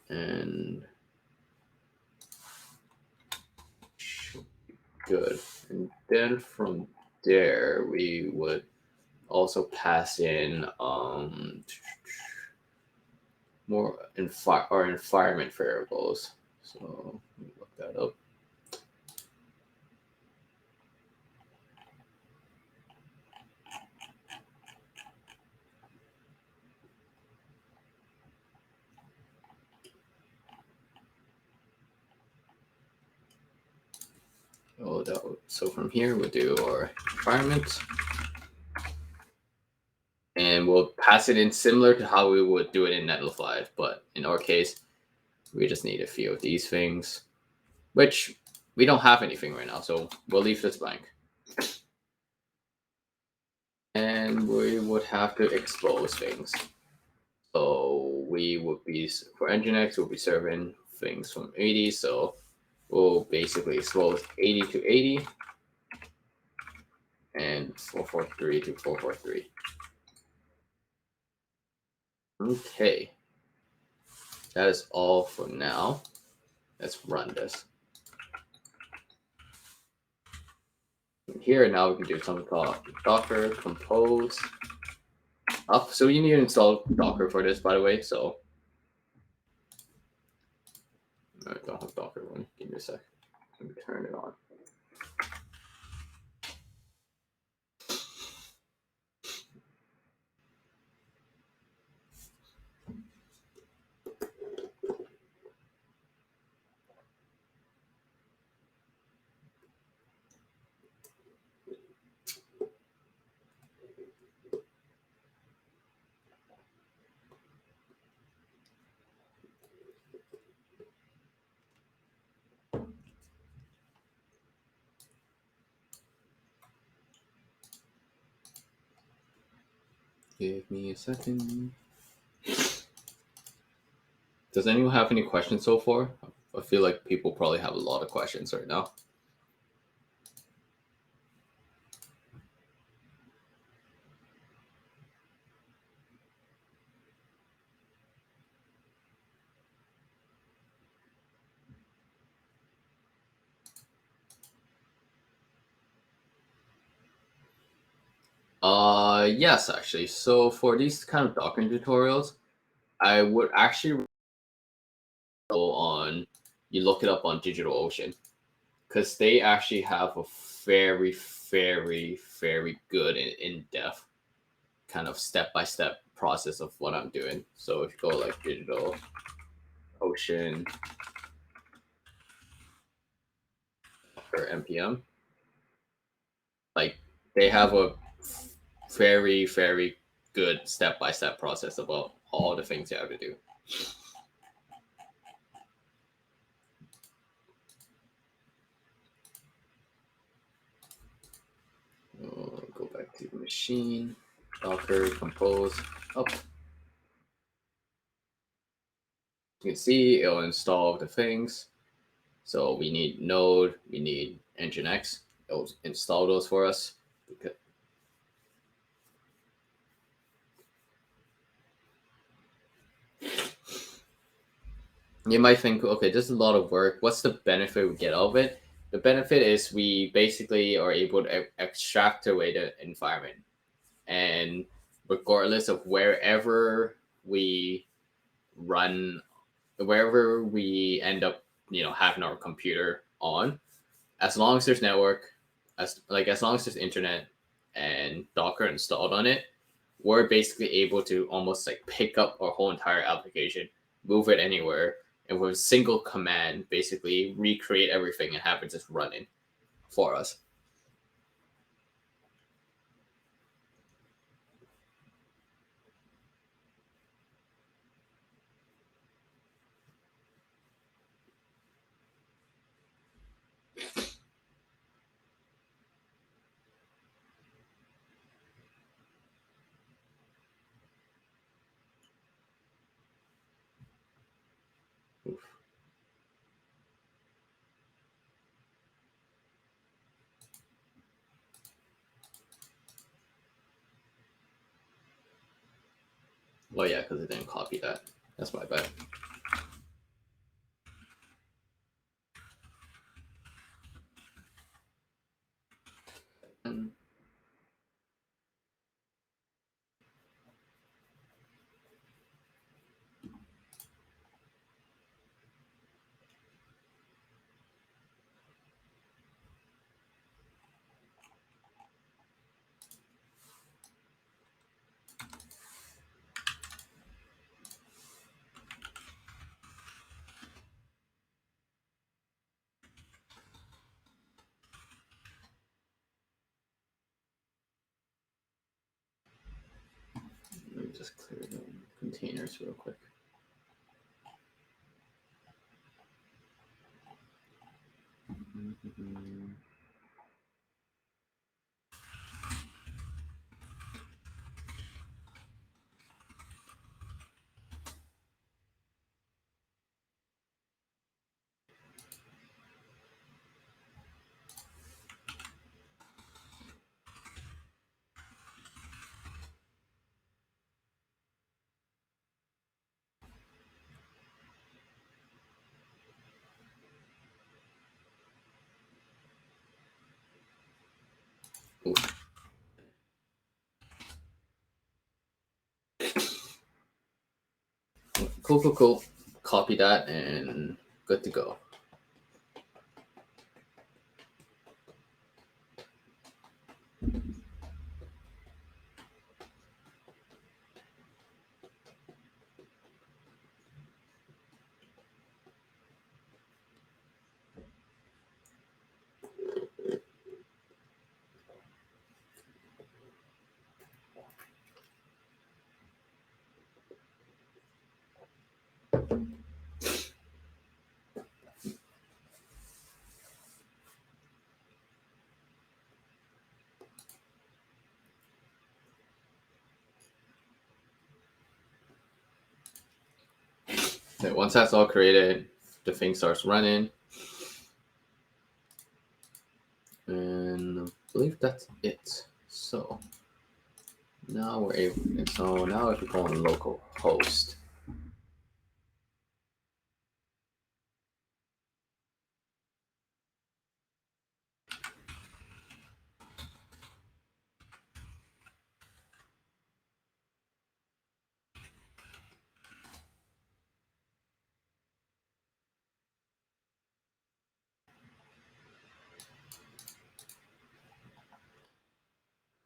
And good. And then from there, we would also pass in more our environment variables. So let me look that up. So from here, we'll do our environment. And we'll pass it in similar to how we would do it in Netlify. But in our case, we just need a few of these things, which we don't have anything right now. So we'll leave this blank. And we would have to expose things. So we would be, for Nginx, we'll be serving things from 80. So we'll basically expose 80 to 80 and 443 to 443. Okay. That is all for now. Let's run this. Here now we can do something called Docker Compose up. So you need to install Docker for this, by the way. So I don't have Docker one. Give me a sec. Let me turn it on. Give me a second. Does anyone have any questions so far? I feel like people probably have a lot of questions right now. Yes, actually. So for these kind of docking tutorials, I would actually go on. You look it up on DigitalOcean because they actually have a very, very, very good and in-depth kind of step-by-step process of what I'm doing. So if you go like DigitalOcean or npm, like they have a very, very good step-by-step process about all the things you have to do. Go back to the machine, Docker, compose. Oh, you can see it'll install the things. So we need Node, we need Nginx. It'll install those for us. You might think, okay, this is a lot of work. What's the benefit we get out of it? The benefit is we basically are able to extract away the environment. And regardless of wherever we run, wherever we end up, having our computer on, as long as there's network, as long as there's internet and Docker installed on it, we're basically able to almost like pick up our whole entire application, move it anywhere, and with a single command, basically recreate everything and have it just running for us. Oof. Well, yeah, because it didn't copy that. That's my bad. Let me just clear the containers real quick. Oof. Cool, cool, cool. Copy that and good to go. Okay, once that's all created, the thing starts running. And I believe that's it. So now we're able, and so now if we go on local host,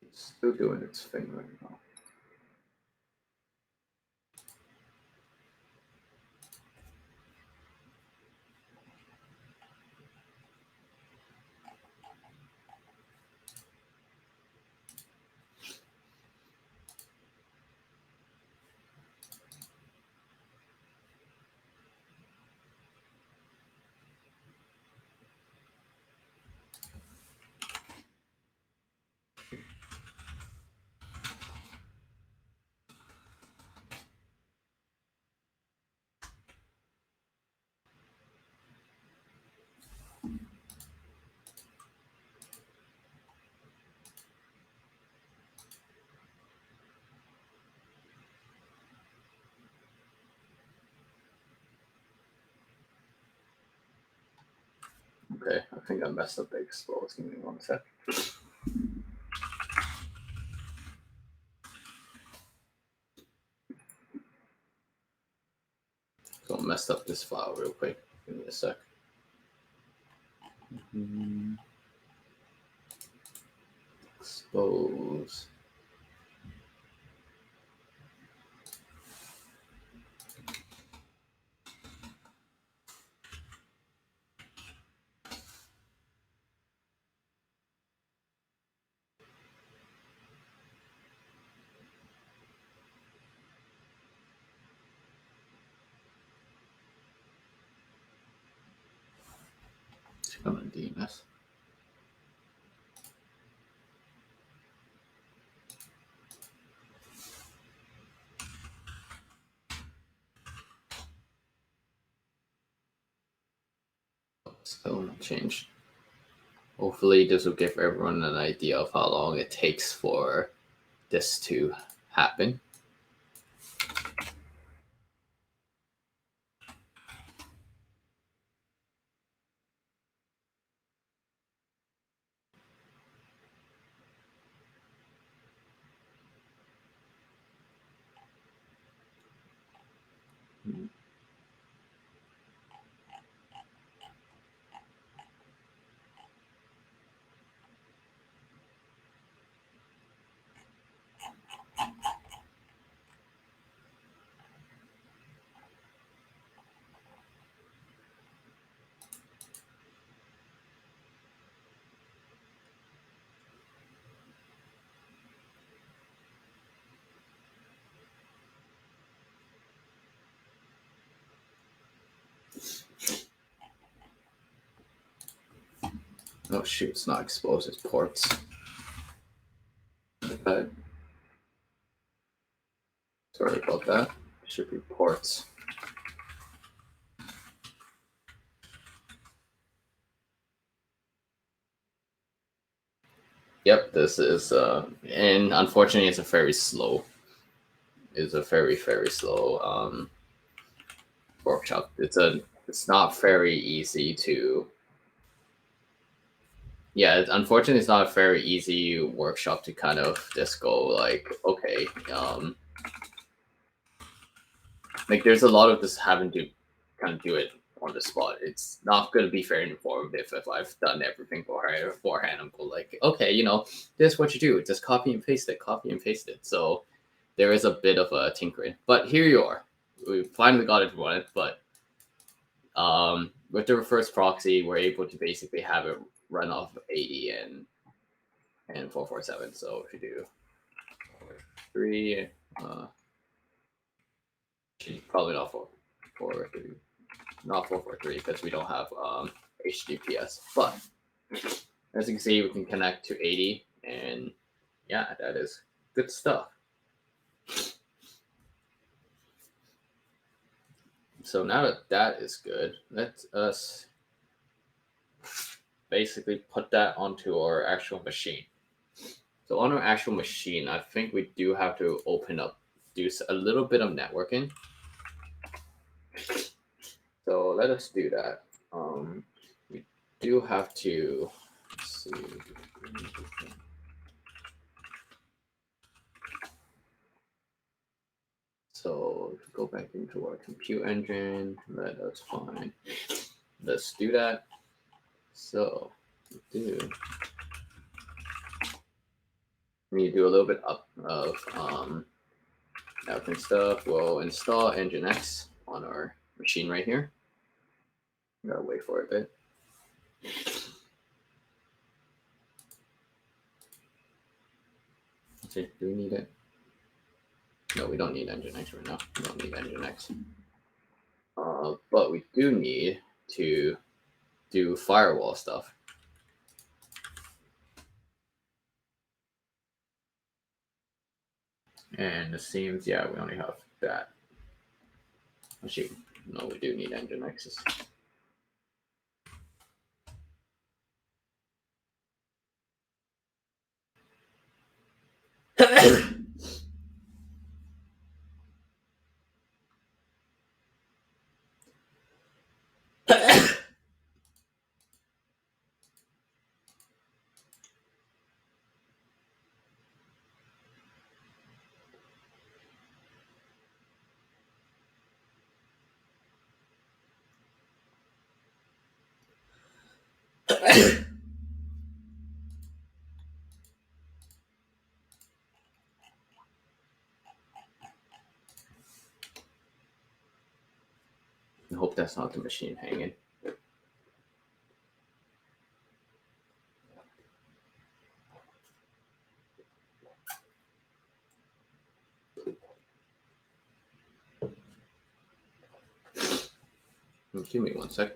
it's still doing its thing right now. Okay, I think I messed up the expose. Give me 1 sec. So I messed up this file real quick. Give me a sec. Expose. Come on, DNS. Still not changed. Hopefully, this will give everyone an idea of how long it takes for this to happen. Oh shoot, it's not exposed, it's ports. Okay. Sorry about that. It should be ports. Yep, this is and unfortunately it's a very slow very slow workshop. It's not very easy to unfortunately it's not a very easy workshop to kind of just go like, okay, like there's a lot of this having to kind of do it on the spot. It's not going to be very informative if I've done everything beforehand. I'm going like, okay, this is what you do. Just copy and paste it. So there is a bit of a tinkering, but here you are. We finally got it running, but with the reverse proxy, we're able to basically have it run off 80 and 447. So if you do 3, probably not 443, not 443 because we don't have HTTPS. But as you can see, we can connect to 80, and yeah, that is good stuff. So now that that is good, let us basically put that onto our actual machine. So on our actual machine, I think we do have to open up, do a little bit of networking. So let us do that. We do have to, let's see. So go back into our compute engine. Let us find. Let's do that. So do. We need to do a little bit up of networking stuff. We'll install Nginx on our machine right here. Gotta wait for it a bit. Okay, do we need it? No, we don't need Nginx right now. We don't need Nginx. But we do need to do firewall stuff. And it seems, yeah, we only have that. Actually, no, we do need Nginx's. I hope that's not the machine hanging. Give me 1 sec.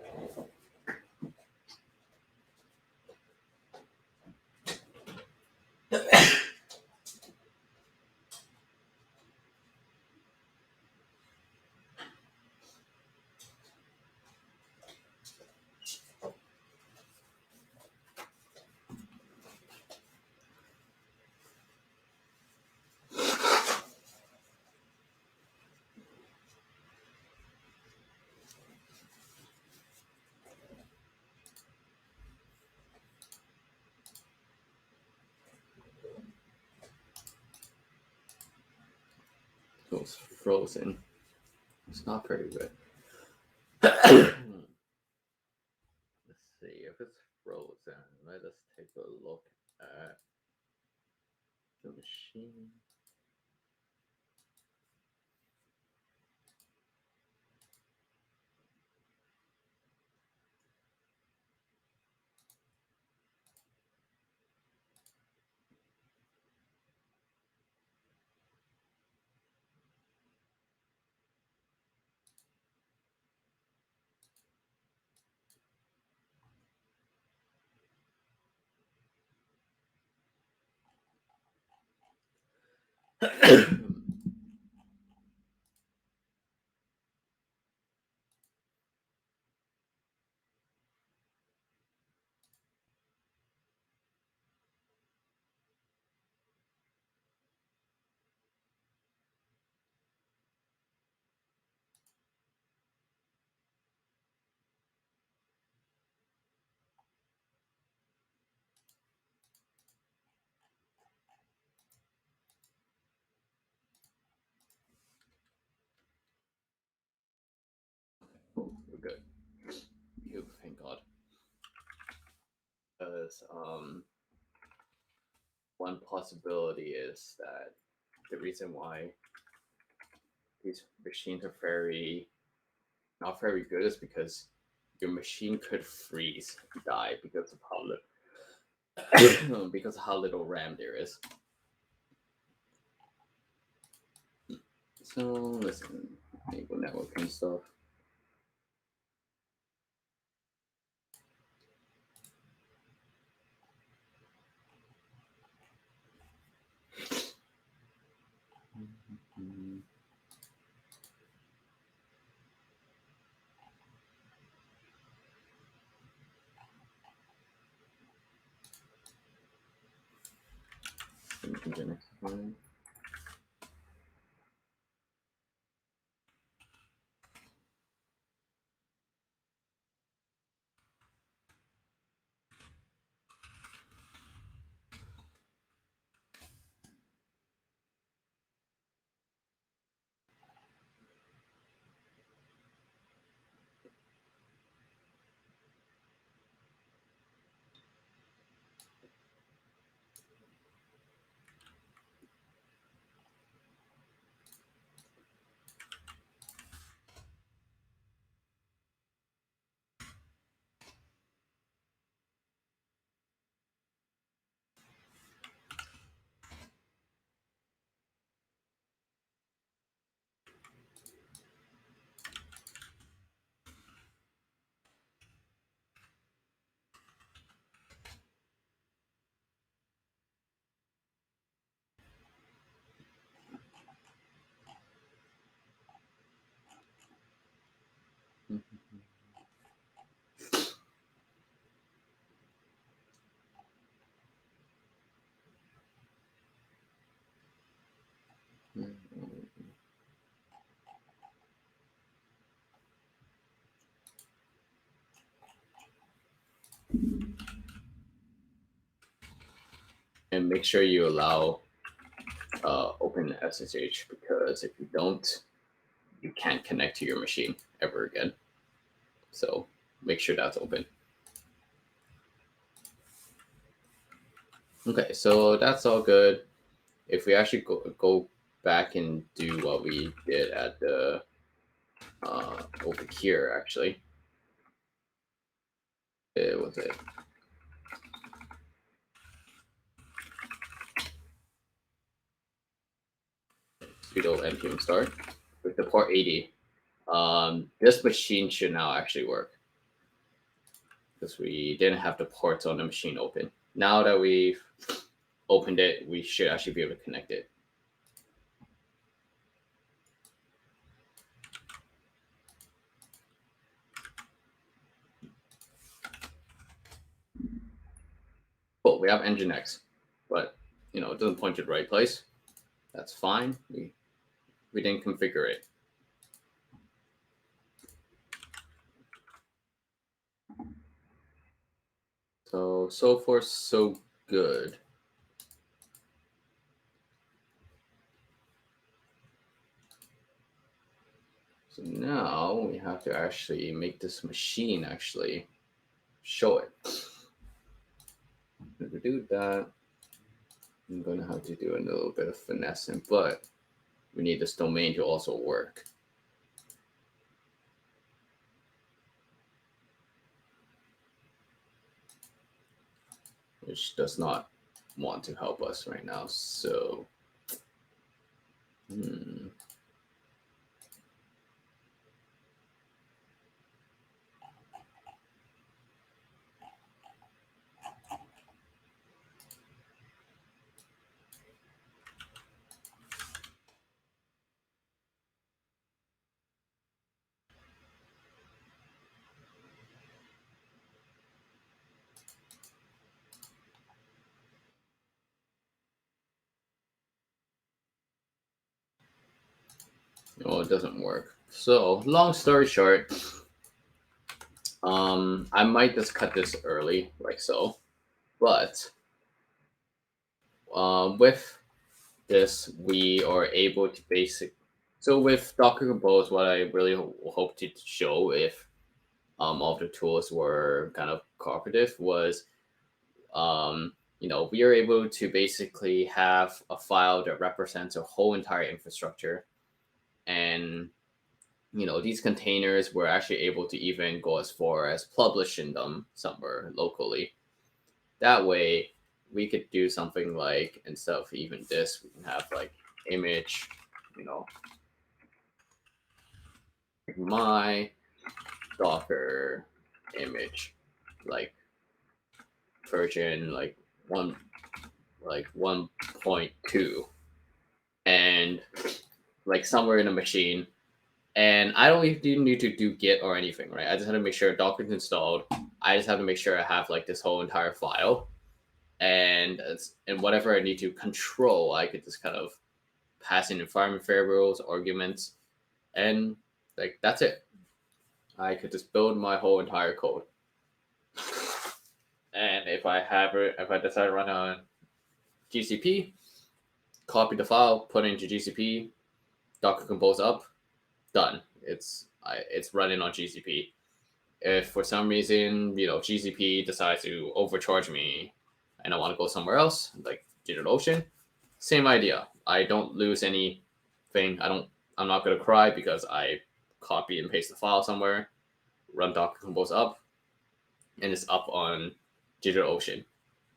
It was frozen. It's not very good. Let's see if it's frozen. Let us take a look at the machine. Oh, we're good. Thank God. Because one possibility is that the reason why these machines are not very good is because your machine could freeze, die because of because of how little RAM there is. So listen, enable networking stuff. Fine. And make sure you allow open SSH, because if you don't, you can't connect to your machine ever again. So make sure that's open. Okay, so that's all good. If we actually go back and do what we did at the over here, actually, it was it sudo npm start with the port 80. This machine should now actually work, because we didn't have the ports on the machine open. Now that we've opened it, we should actually be able to connect it. Cool, we have Nginx, but it doesn't point to the right place. That's fine. We didn't configure it. So far so good. So now we have to actually make this machine actually show it. To do that, I'm going to have to do a little bit of finessing, but we need this domain to also work. Which does not want to help us right now. So, it doesn't work. So, long story short, I might just cut this early, like so. But with this, we are able to So with Docker Compose, what I really hope to show, if all the tools were kind of cooperative, was we are able to basically have a file that represents a whole entire infrastructure, and these containers were actually able to even go as far as publishing them somewhere locally. That way, we could do something like, instead of even this, we can have like image, my Docker image, like version like 1.2, and like somewhere in a machine. And I don't even need to do Git or anything, right? I just have to make sure Docker's installed. I just have to make sure I have like this whole entire file. and whatever I need to control, I could just kind of pass in environment variables, arguments, and like that's it. I could just build my whole entire code. And if I decide to run on GCP, copy the file, put it into GCP, Docker Compose up, done. It's running on GCP. If for some reason GCP decides to overcharge me, and I want to go somewhere else, like DigitalOcean, same idea. I don't lose anything. I'm not gonna cry because I copy and paste the file somewhere, run Docker Compose up, and it's up on DigitalOcean.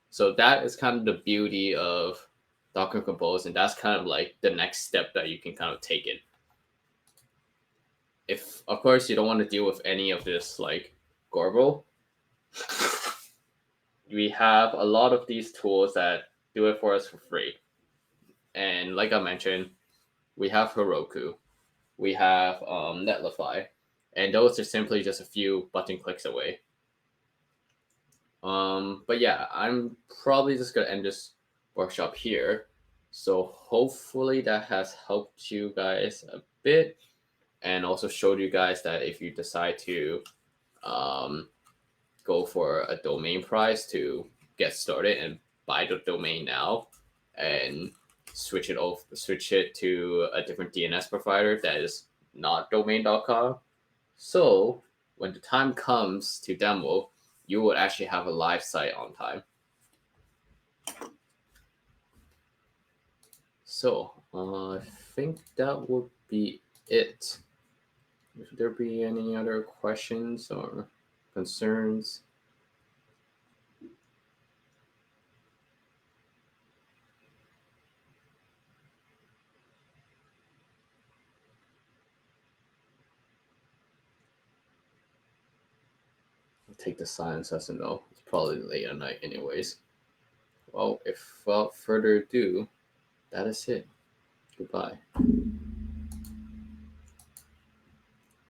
So that is kind of the beauty of Docker Compose, and that's kind of like the next step that you can kind of take it. If of course you don't want to deal with any of this like Gorble, we have a lot of these tools that do it for us for free. And like I mentioned, we have Heroku, we have Netlify, and those are simply just a few button clicks away. But yeah, I'm probably just gonna end this workshop here. So hopefully that has helped you guys a bit, and also showed you guys that if you decide to um, go for a domain price to get started and buy the domain now, and switch it to a different DNS provider that is not domain.com. So when the time comes to demo, you would actually have a live site on time. So I think that would be it. Should there be any other questions or concerns? I'll take the silence as a no. It's probably late at night, anyways. Well, without further ado, that is it. Goodbye.